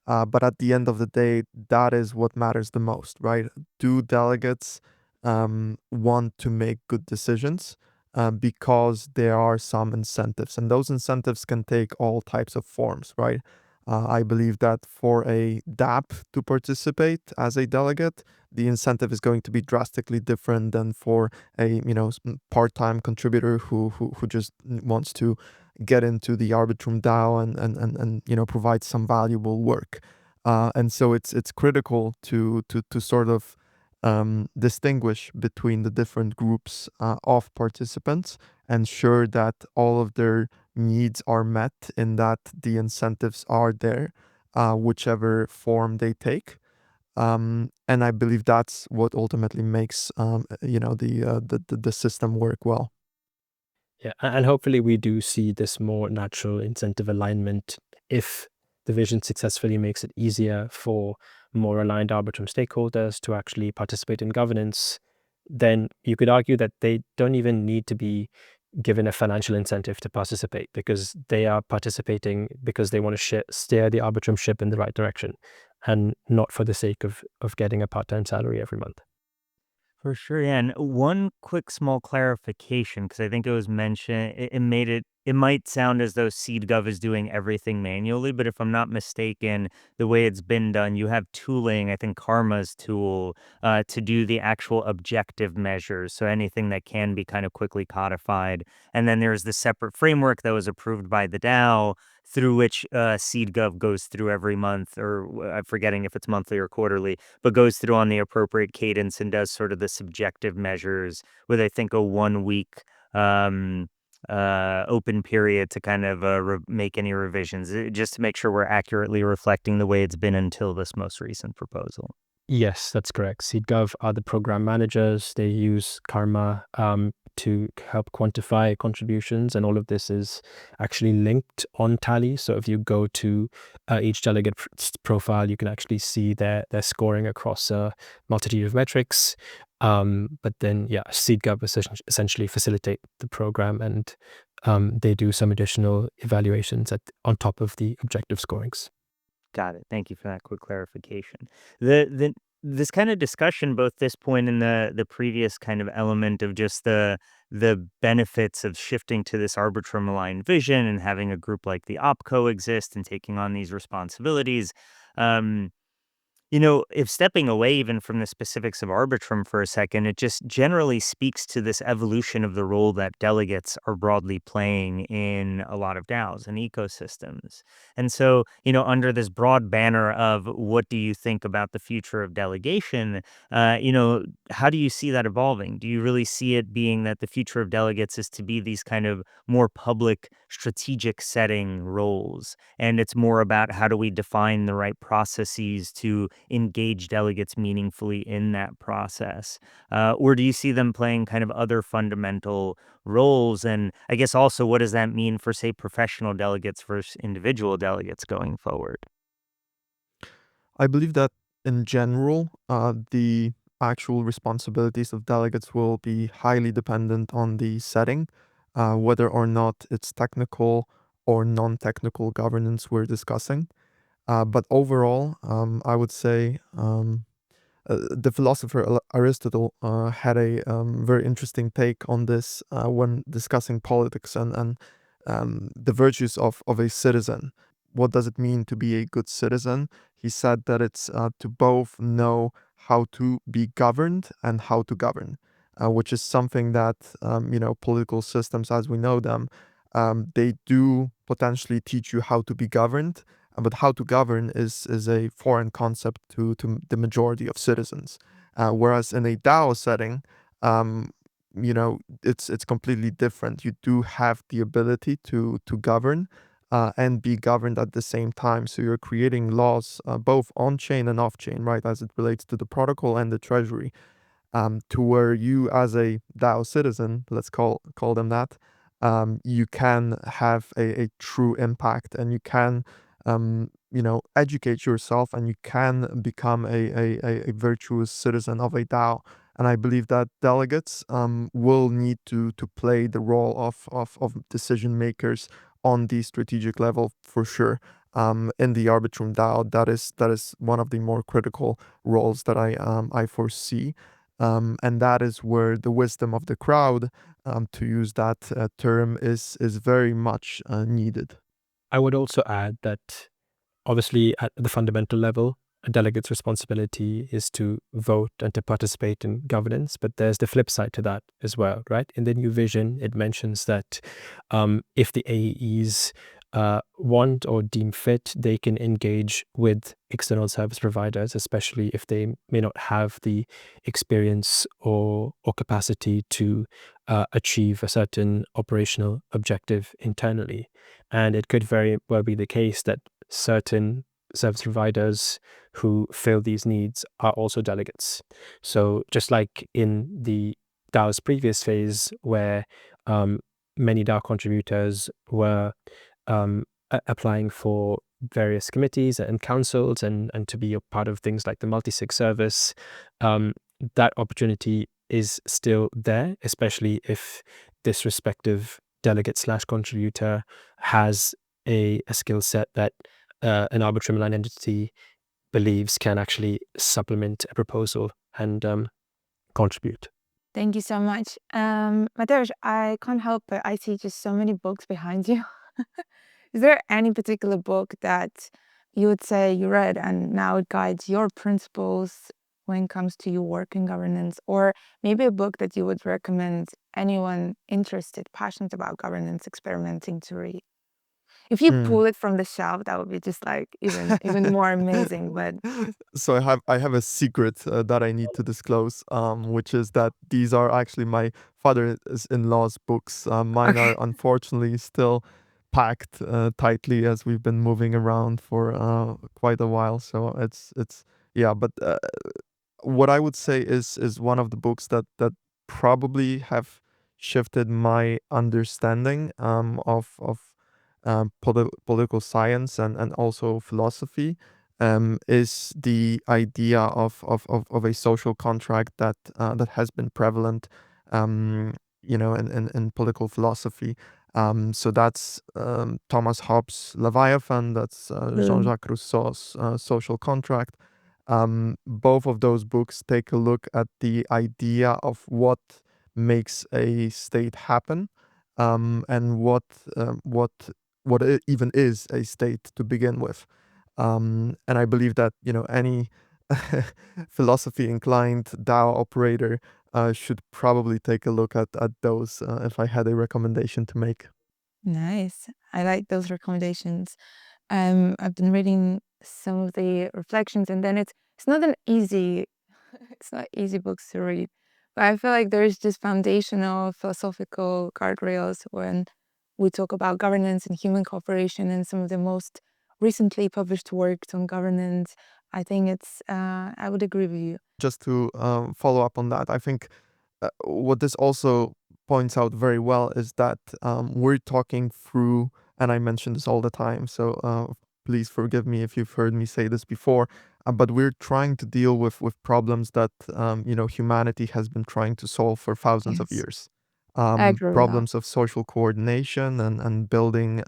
But at the end of the day, that is what matters the most, right? Do delegates want to make good decisions? Because there are some incentives, and those incentives can take all types of forms, right? I believe that for a DAP to participate as a delegate, the incentive is going to be drastically different than for a part-time contributor who just wants to get into the Arbitrum DAO and provide some valuable work. And so it's critical to sort of distinguish between the different groups of participants, ensure that all of their needs are met, in that the incentives are there, whichever form they take. And I believe that's what ultimately makes the system work well. Yeah, and hopefully we do see this more natural incentive alignment if the vision successfully makes it easier for more aligned Arbitrum stakeholders to actually participate in governance. Then you could argue that they don't even need to be given a financial incentive to participate, because they are participating because they want to steer the Arbitrum ship in the right direction, and not for the sake of getting a part-time salary every month. For sure, yeah. And one quick small clarification, because I think it was mentioned, it might sound as though SeedGov is doing everything manually, but if I'm not mistaken, the way it's been done, you have tooling, I think Karma's tool, to do the actual objective measures. So anything that can be kind of quickly codified. And then there's the separate framework that was approved by the DAO, through which SeedGov goes through every month, or I'm forgetting if it's monthly or quarterly, but goes through on the appropriate cadence and does sort of the subjective measures with, I think, a 1 week open period to kind of make any revisions, just to make sure we're accurately reflecting the way it's been until this most recent proposal. Yes, that's correct. SeedGov are the program managers. They use Karma to help quantify contributions, and all of this is actually linked on Tally. So if you go to each delegate profile, you can actually see their scoring across a multitude of metrics. But then, yeah, SeedGov essentially facilitate the program, and they do some additional evaluations on top of the objective scorings. Got it. Thank you for that quick clarification. This kind of discussion, both this point and the previous kind of element of just the benefits of shifting to this Arbitrum aligned vision and having a group like the OPCO exist and taking on these responsibilities. Um, if stepping away even from the specifics of Arbitrum for a second, it just generally speaks to this evolution of the role that delegates are broadly playing in a lot of DAOs and ecosystems. And so, under this broad banner of what do you think about the future of delegation, how do you see that evolving? Do you really see it being that the future of delegates is to be these kind of more public, strategic setting roles? And it's more about how do we define the right processes to engage delegates meaningfully in that process? Or do you see them playing kind of other fundamental roles? And I guess also, what does that mean for, say, professional delegates versus individual delegates going forward? I believe that in general, the actual responsibilities of delegates will be highly dependent on the setting, whether or not it's technical or non-technical governance we're discussing. But overall, I would say the philosopher Aristotle had a very interesting take on this when discussing politics and the virtues of a citizen. What does it mean to be a good citizen? He said that it's to both know how to be governed and how to govern, which is something that political systems as we know them, they do potentially teach you how to be governed, but how to govern is a foreign concept to the majority of citizens. Whereas in a DAO setting, it's completely different. You do have the ability to govern and be governed at the same time. So you're creating laws both on chain and off chain, right, as it relates to the protocol and the treasury, to where you, as a DAO citizen, let's call them that, you can have a true impact, and you can educate yourself, and you can become a virtuous citizen of a DAO. And I believe that delegates will need to play the role of decision makers on the strategic level for sure. In the Arbitrum DAO, that is one of the more critical roles that I foresee. And that is where the wisdom of the crowd, to use that term, is very much needed. I would also add that obviously at the fundamental level, a delegate's responsibility is to vote and to participate in governance, but there's the flip side to that as well, right? In the new vision, it mentions that if the AEs want or deem fit, they can engage with external service providers, especially if they may not have the experience or capacity to achieve a certain operational objective internally. And it could very well be the case that certain service providers who fill these needs are also delegates. So just like in the DAO's previous phase, where many DAO contributors were applying for various committees and councils and to be a part of things like the multi-sig service, that opportunity is still there, especially if this respective delegate/contributor has a skill set that an Arbitrum-aligned entity believes can actually supplement a proposal and contribute. Thank you so much. Mateusz, I can't help but I see just so many books behind you. Is there any particular book that you would say you read and now it guides your principles when it comes to your work in governance? Or maybe a book that you would recommend anyone interested, passionate about governance, experimenting to read? If you pull it from the shelf, that would be just like even more amazing. But So I have a secret that I need to disclose, which is that these are actually my father-in-law's books. Mine okay. are unfortunately still packed tightly as we've been moving around for quite a while. So it's yeah. But what I would say is one of the books that probably have shifted my understanding of political science and also philosophy, is the idea of a social contract that has been prevalent, in political philosophy. So that's Thomas Hobbes' Leviathan, that's Jean-Jacques Rousseau's Social Contract. Both of those books take a look at the idea of what makes a state happen, and what it even is a state to begin with. And I believe that any philosophy inclined DAO operator should probably take a look at those if I had a recommendation to make. Nice. I like those recommendations. I've been reading some of the reflections, and then it's not an easy it's not easy books to read. But I feel like there's just foundational philosophical guardrails when we talk about governance and human cooperation and some of the most recently published works on governance. I think I would agree with you. Just to follow up on that, I think what this also points out very well is that we're talking through, and I mention this all the time, so please forgive me if you've heard me say this before, but we're trying to deal with problems that humanity has been trying to solve for thousands of Yes. years. I agree with that. Problems of social coordination and building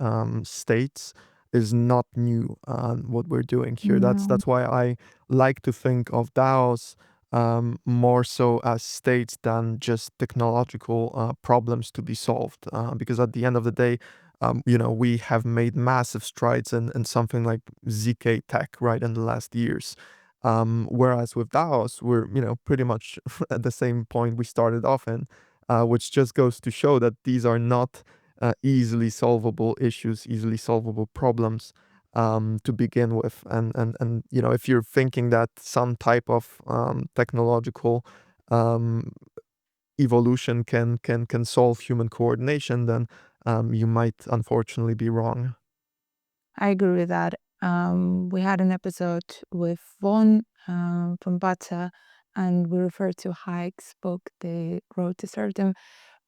states is not new. What we're doing here. That's No, that's why I like to think of DAOs more so as states than just technological problems to be solved. Because at the end of the day, we have made massive strides in something like ZK tech, right, in the last years. Whereas with DAOs, we're, pretty much at the same point we started off in, which just goes to show that these are not easily solvable issues, easily solvable problems to begin with. And if you're thinking that some type of technological um, evolution can solve human coordination, then you might unfortunately be wrong. I agree with that. We had an episode with Von from Bata, and we referred to Hayek's book, The Road to Serfdom.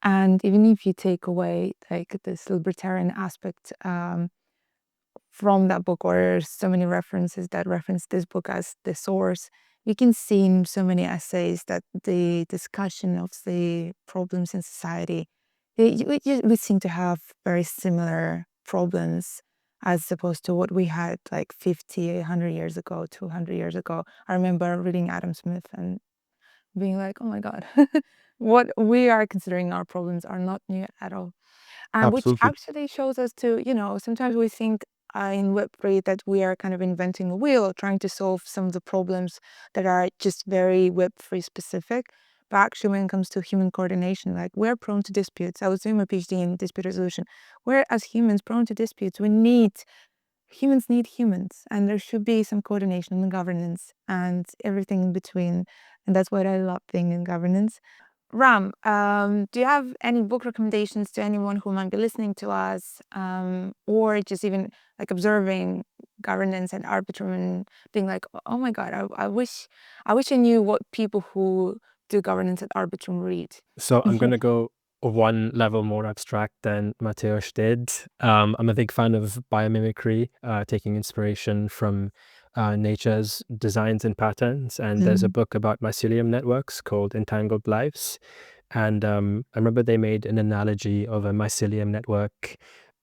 And even if you take away like this libertarian aspect from that book, or so many references that reference this book as the source, you can see in so many essays that the discussion of the problems in society, we seem to have very similar problems as opposed to what we had like 50, 100 years ago, 200 years ago. I remember reading Adam Smith and being like, oh my God, what we are considering our problems are not new at all. Which Absolutely. actually shows us to, sometimes we think in Web3 that we are kind of inventing a wheel, trying to solve some of the problems that are just very Web3 specific. But actually, when it comes to human coordination, like we're prone to disputes. I was doing my PhD in dispute resolution. We're, as humans, prone to disputes. Humans need humans, and there should be some coordination and governance and everything in between. And that's what I love being in governance. Ram, do you have any book recommendations to anyone who might be listening to us, or just even like observing governance and Arbitrum and being like, oh my God, I wish I knew what people who do governance at Arbitrum read. So I'm going to go one level more abstract than Mateusz did. I'm a big fan of biomimicry, taking inspiration from nature's designs and patterns. And there's a book about mycelium networks called Entangled Lives. And I remember they made an analogy of a mycelium network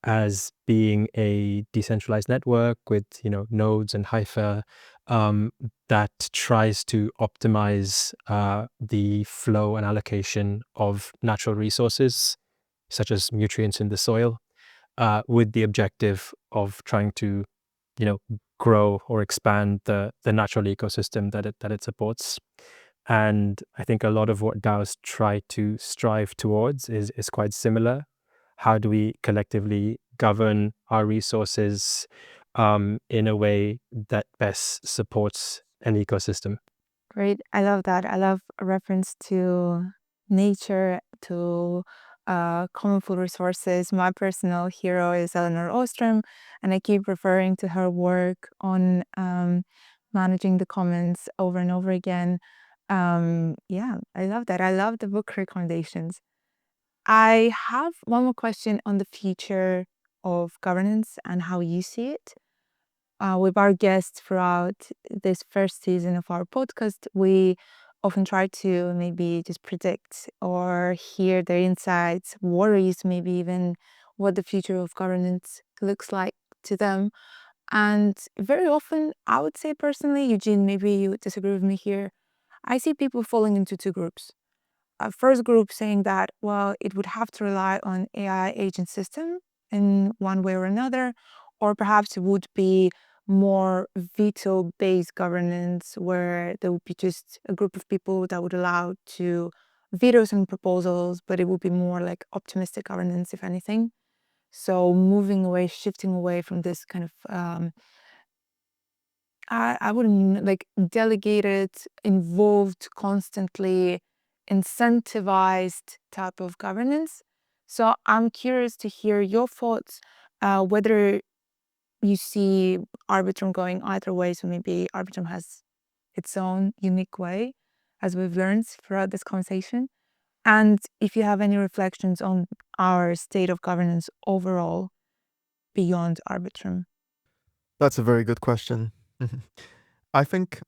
as being a decentralized network with, nodes and hyphae that tries to optimize the flow and allocation of natural resources, such as nutrients in the soil, with the objective of trying to, grow or expand the natural ecosystem that it supports. And I think a lot of what DAOs try to strive towards is quite similar. How do we collectively govern our resources in a way that best supports an ecosystem? Great. I love that. I love a reference to nature, to common food resources. My personal hero is Eleanor Ostrom, and I keep referring to her work on managing the commons over and over again. Yeah, I love that. I love the book recommendations. I have one more question on the future of governance and how you see it. With our guests throughout this first season of our podcast, we often try to maybe just predict or hear their insights, worries, maybe even what the future of governance looks like to them. And very often, I would say personally, Eugene, maybe you would disagree with me here, I see people falling into two groups. A first group saying that, well, it would have to rely on AI agent system in one way or another, or perhaps it would be more veto-based governance where there would be just a group of people that would allow to veto some proposals, but it would be more like optimistic governance, if anything. So shifting away from this kind of I wouldn't like delegated, involved, constantly incentivized type of governance. So I'm curious to hear your thoughts, whether you see Arbitrum going either way. So maybe Arbitrum has its own unique way, as we've learned throughout this conversation. And if you have any reflections on our state of governance overall beyond Arbitrum. That's a very good question. I think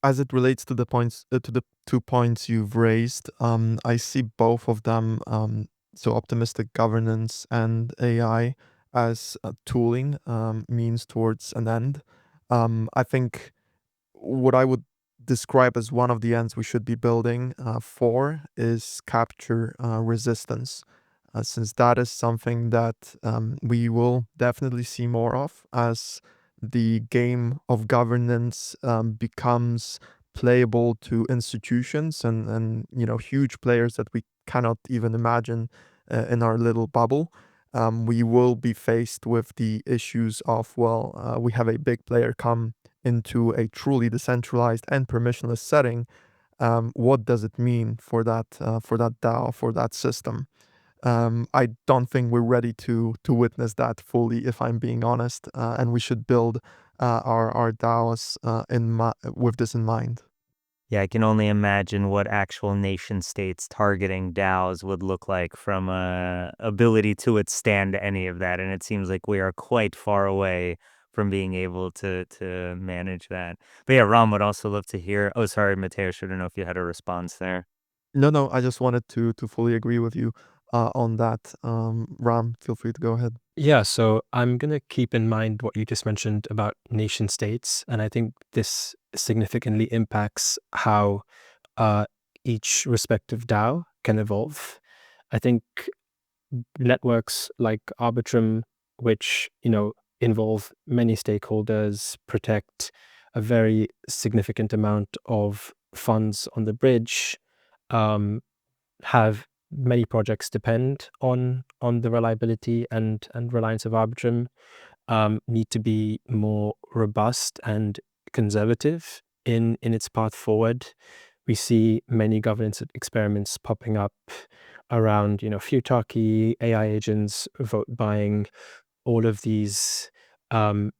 as it relates to the 2 points you've raised, I see both of them, so optimistic governance and AI, as tooling, means towards an end. I think what I would describe as one of the ends we should be building for is capture resistance, since that is something that we will definitely see more of as the game of governance becomes playable to institutions and huge players that we cannot even imagine in our little bubble. We will be faced with the issues of, well, we have a big player come into a truly decentralized and permissionless setting. What does it mean for that DAO, for that system? I don't think we're ready to witness that fully, if I'm being honest. And we should build our DAOs with this in mind. Yeah, I can only imagine what actual nation states targeting DAOs would look like from a ability to withstand any of that. And it seems like we are quite far away from being able to manage that. But yeah, Ram would also love to hear. Oh, sorry, Mateusz, I don't know if you had a response there. No, I just wanted to fully agree with you on that. Ram, feel free to go ahead. Yeah, so I'm going to keep in mind what you just mentioned about nation states. And I think this significantly impacts how each respective DAO can evolve. I think networks like Arbitrum, which, involve many stakeholders, protect a very significant amount of funds on the bridge, have many projects depend on the reliability and reliance of Arbitrum, need to be more robust and conservative in its path forward. We see many governance experiments popping up around, futarchy, AI agents, vote buying, all of these kind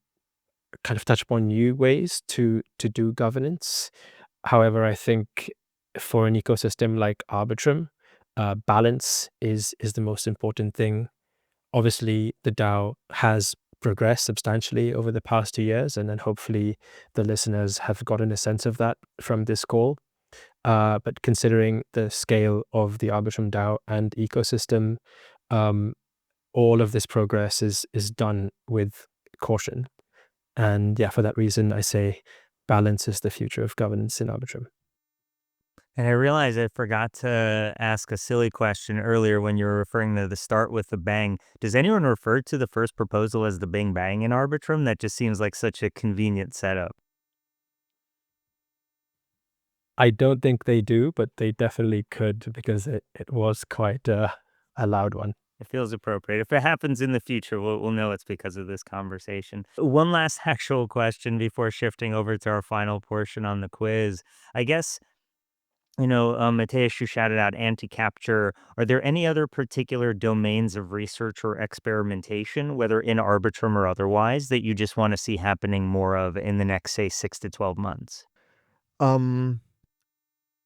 of touch upon new ways to do governance. However, I think for an ecosystem like Arbitrum, balance is the most important thing. Obviously, the DAO has progressed substantially over the past 2 years, and then hopefully the listeners have gotten a sense of that from this call. But considering the scale of the Arbitrum DAO and ecosystem, all of this progress is done with caution. And yeah, for that reason, I say balance is the future of governance in Arbitrum. And I realized I forgot to ask a silly question earlier when you were referring to the start with the bang. Does anyone refer to the first proposal as the bing bang in Arbitrum? That just seems like such a convenient setup. I don't think they do, but they definitely could, because it was quite a loud one. It feels appropriate. If it happens in the future, we'll know it's because of this conversation. One last actual question before shifting over to our final portion on the quiz. I guess, Mateusz, you shouted out anti-capture. Are there any other particular domains of research or experimentation, whether in Arbitrum or otherwise, that you just want to see happening more of in the next, say, 6 to 12 months? Um,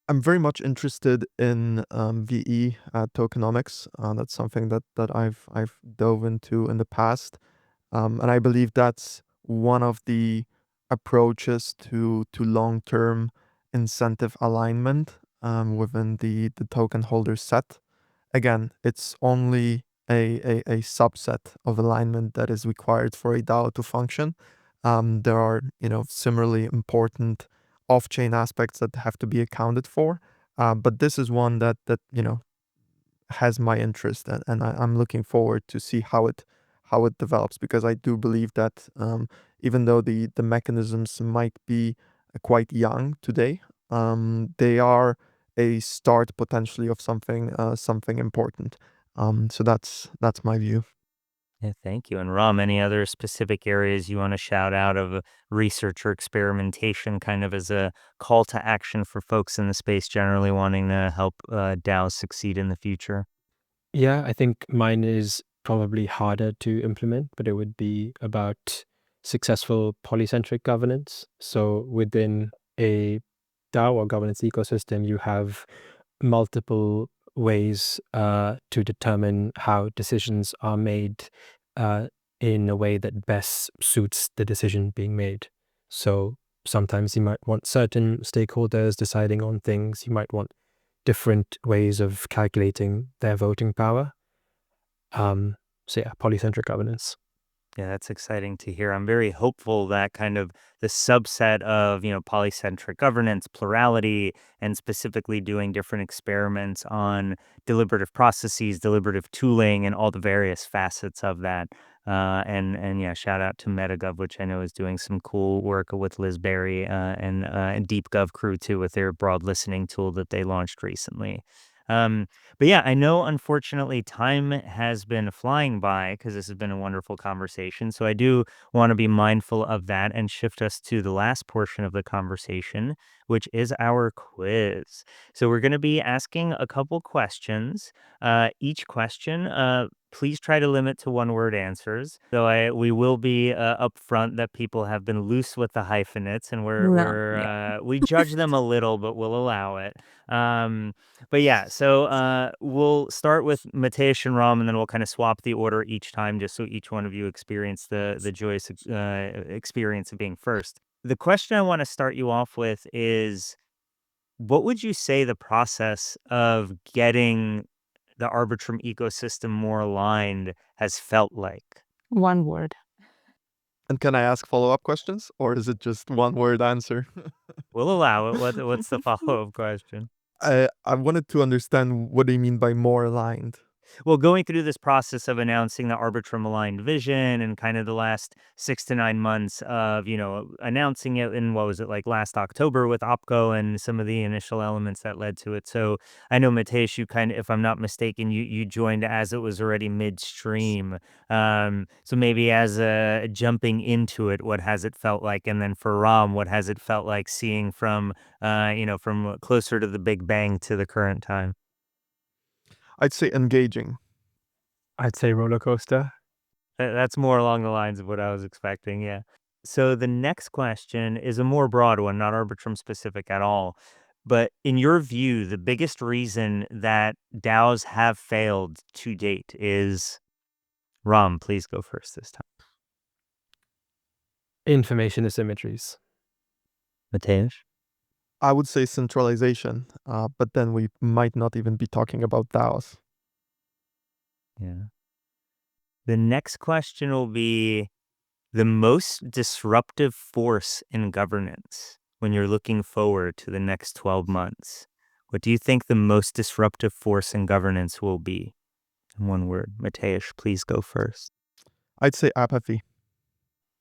I'm very much interested in VE tokenomics. That's something that I've dove into in the past, and I believe that's one of the approaches to long-term incentive alignment within the token holder set. Again, it's only a subset of alignment that is required for a DAO to function. There are similarly important off-chain aspects that have to be accounted for. But this is one that has my interest, and I'm looking forward to see how it develops, because I do believe that even though the mechanisms might be quite young today, they are a start potentially of something important. So that's my view. Yeah, thank you. And Ram, any other specific areas you want to shout out of research or experimentation, kind of as a call to action for folks in the space generally wanting to help DAOs succeed in the future? Yeah, I think mine is probably harder to implement, but it would be about successful polycentric governance. So within a DAO or governance ecosystem, you have multiple ways to determine how decisions are made in a way that best suits the decision being made. So sometimes you might want certain stakeholders deciding on things. You might want different ways of calculating their voting power. So yeah, polycentric governance. Yeah, that's exciting to hear. I'm very hopeful that kind of the subset of, polycentric governance, plurality, and specifically doing different experiments on deliberative processes, deliberative tooling, and all the various facets of that. And yeah, shout out to MetaGov, which I know is doing some cool work with Liz Berry and DeepGov crew too, with their broad listening tool that they launched recently. Um, but yeah, I know unfortunately time has been flying by because this has been a wonderful conversation. So I do want to be mindful of that and shift us to the last portion of the conversation, which is our quiz. So we're going to be asking a couple questions. Each question, please try to limit to one word answers. So we will be upfront that people have been loose with the hyphenates, and No, yeah. we judge them a little, but we'll allow it. But yeah, so we'll start with Mateusz and Raam, and then we'll kind of swap the order each time, just so each one of you experience the joyous experience of being first. The question I want to start you off with is, what would you say the process of getting the Arbitrum ecosystem more aligned has felt like? One word. And can I ask follow-up questions, or is it just one word answer? We'll allow it. What's the follow-up question? I wanted to understand what do you mean by more aligned. Well, going through this process of announcing the Arbitrum-aligned vision and kind of the last 6 to 9 months of, announcing it in, what was it, like last October with OPCO and some of the initial elements that led to it. So I know, Mateusz, you kind of, if I'm not mistaken, you joined as it was already midstream. So maybe as jumping into it, what has it felt like? And then for Raam, what has it felt like seeing from closer to the Big Bang to the current time? I'd say engaging. I'd say roller coaster. That's more along the lines of what I was expecting, yeah. So the next question is a more broad one, not Arbitrum specific at all. But in your view, the biggest reason that DAOs have failed to date is, Raam, please go first this time. Information asymmetries. Mateusz? I would say centralization, but then we might not even be talking about DAOs. Yeah. The next question will be the most disruptive force in governance when you're looking forward to the next 12 months. What do you think the most disruptive force in governance will be? In one word. Mateusz, please go first. I'd say apathy.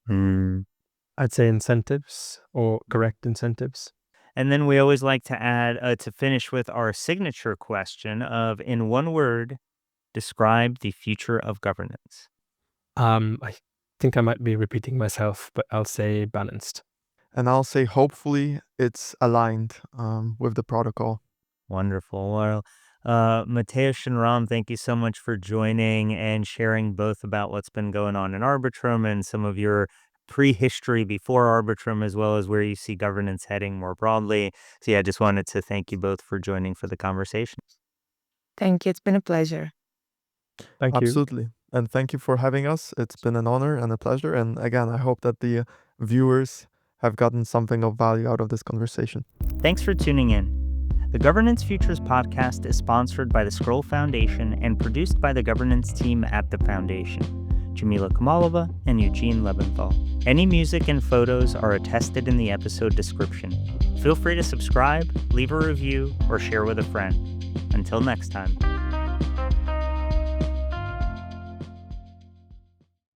I'd say incentives or correct incentives. And then we always like to add, to finish with our signature question of, in one word, describe the future of governance. I think I might be repeating myself, but I'll say balanced. And I'll say hopefully it's aligned with the protocol. Wonderful. Well, Mateusz and Raam, thank you so much for joining and sharing both about what's been going on in Arbitrum and some of your prehistory before Arbitrum, as well as where you see governance heading more broadly. So yeah, I just wanted to thank you both for joining for the conversation. Thank you. It's been a pleasure. Thank you. Absolutely. And thank you for having us. It's been an honor and a pleasure. And again, I hope that the viewers have gotten something of value out of this conversation. Thanks for tuning in. The Governance Futures podcast is sponsored by the Scroll Foundation and produced by the governance team at the foundation, Jamilya Kamalova and Eugene Lebenthal. Any music and photos are attested in the episode description. Feel free to subscribe, leave a review, or share with a friend. Until next time.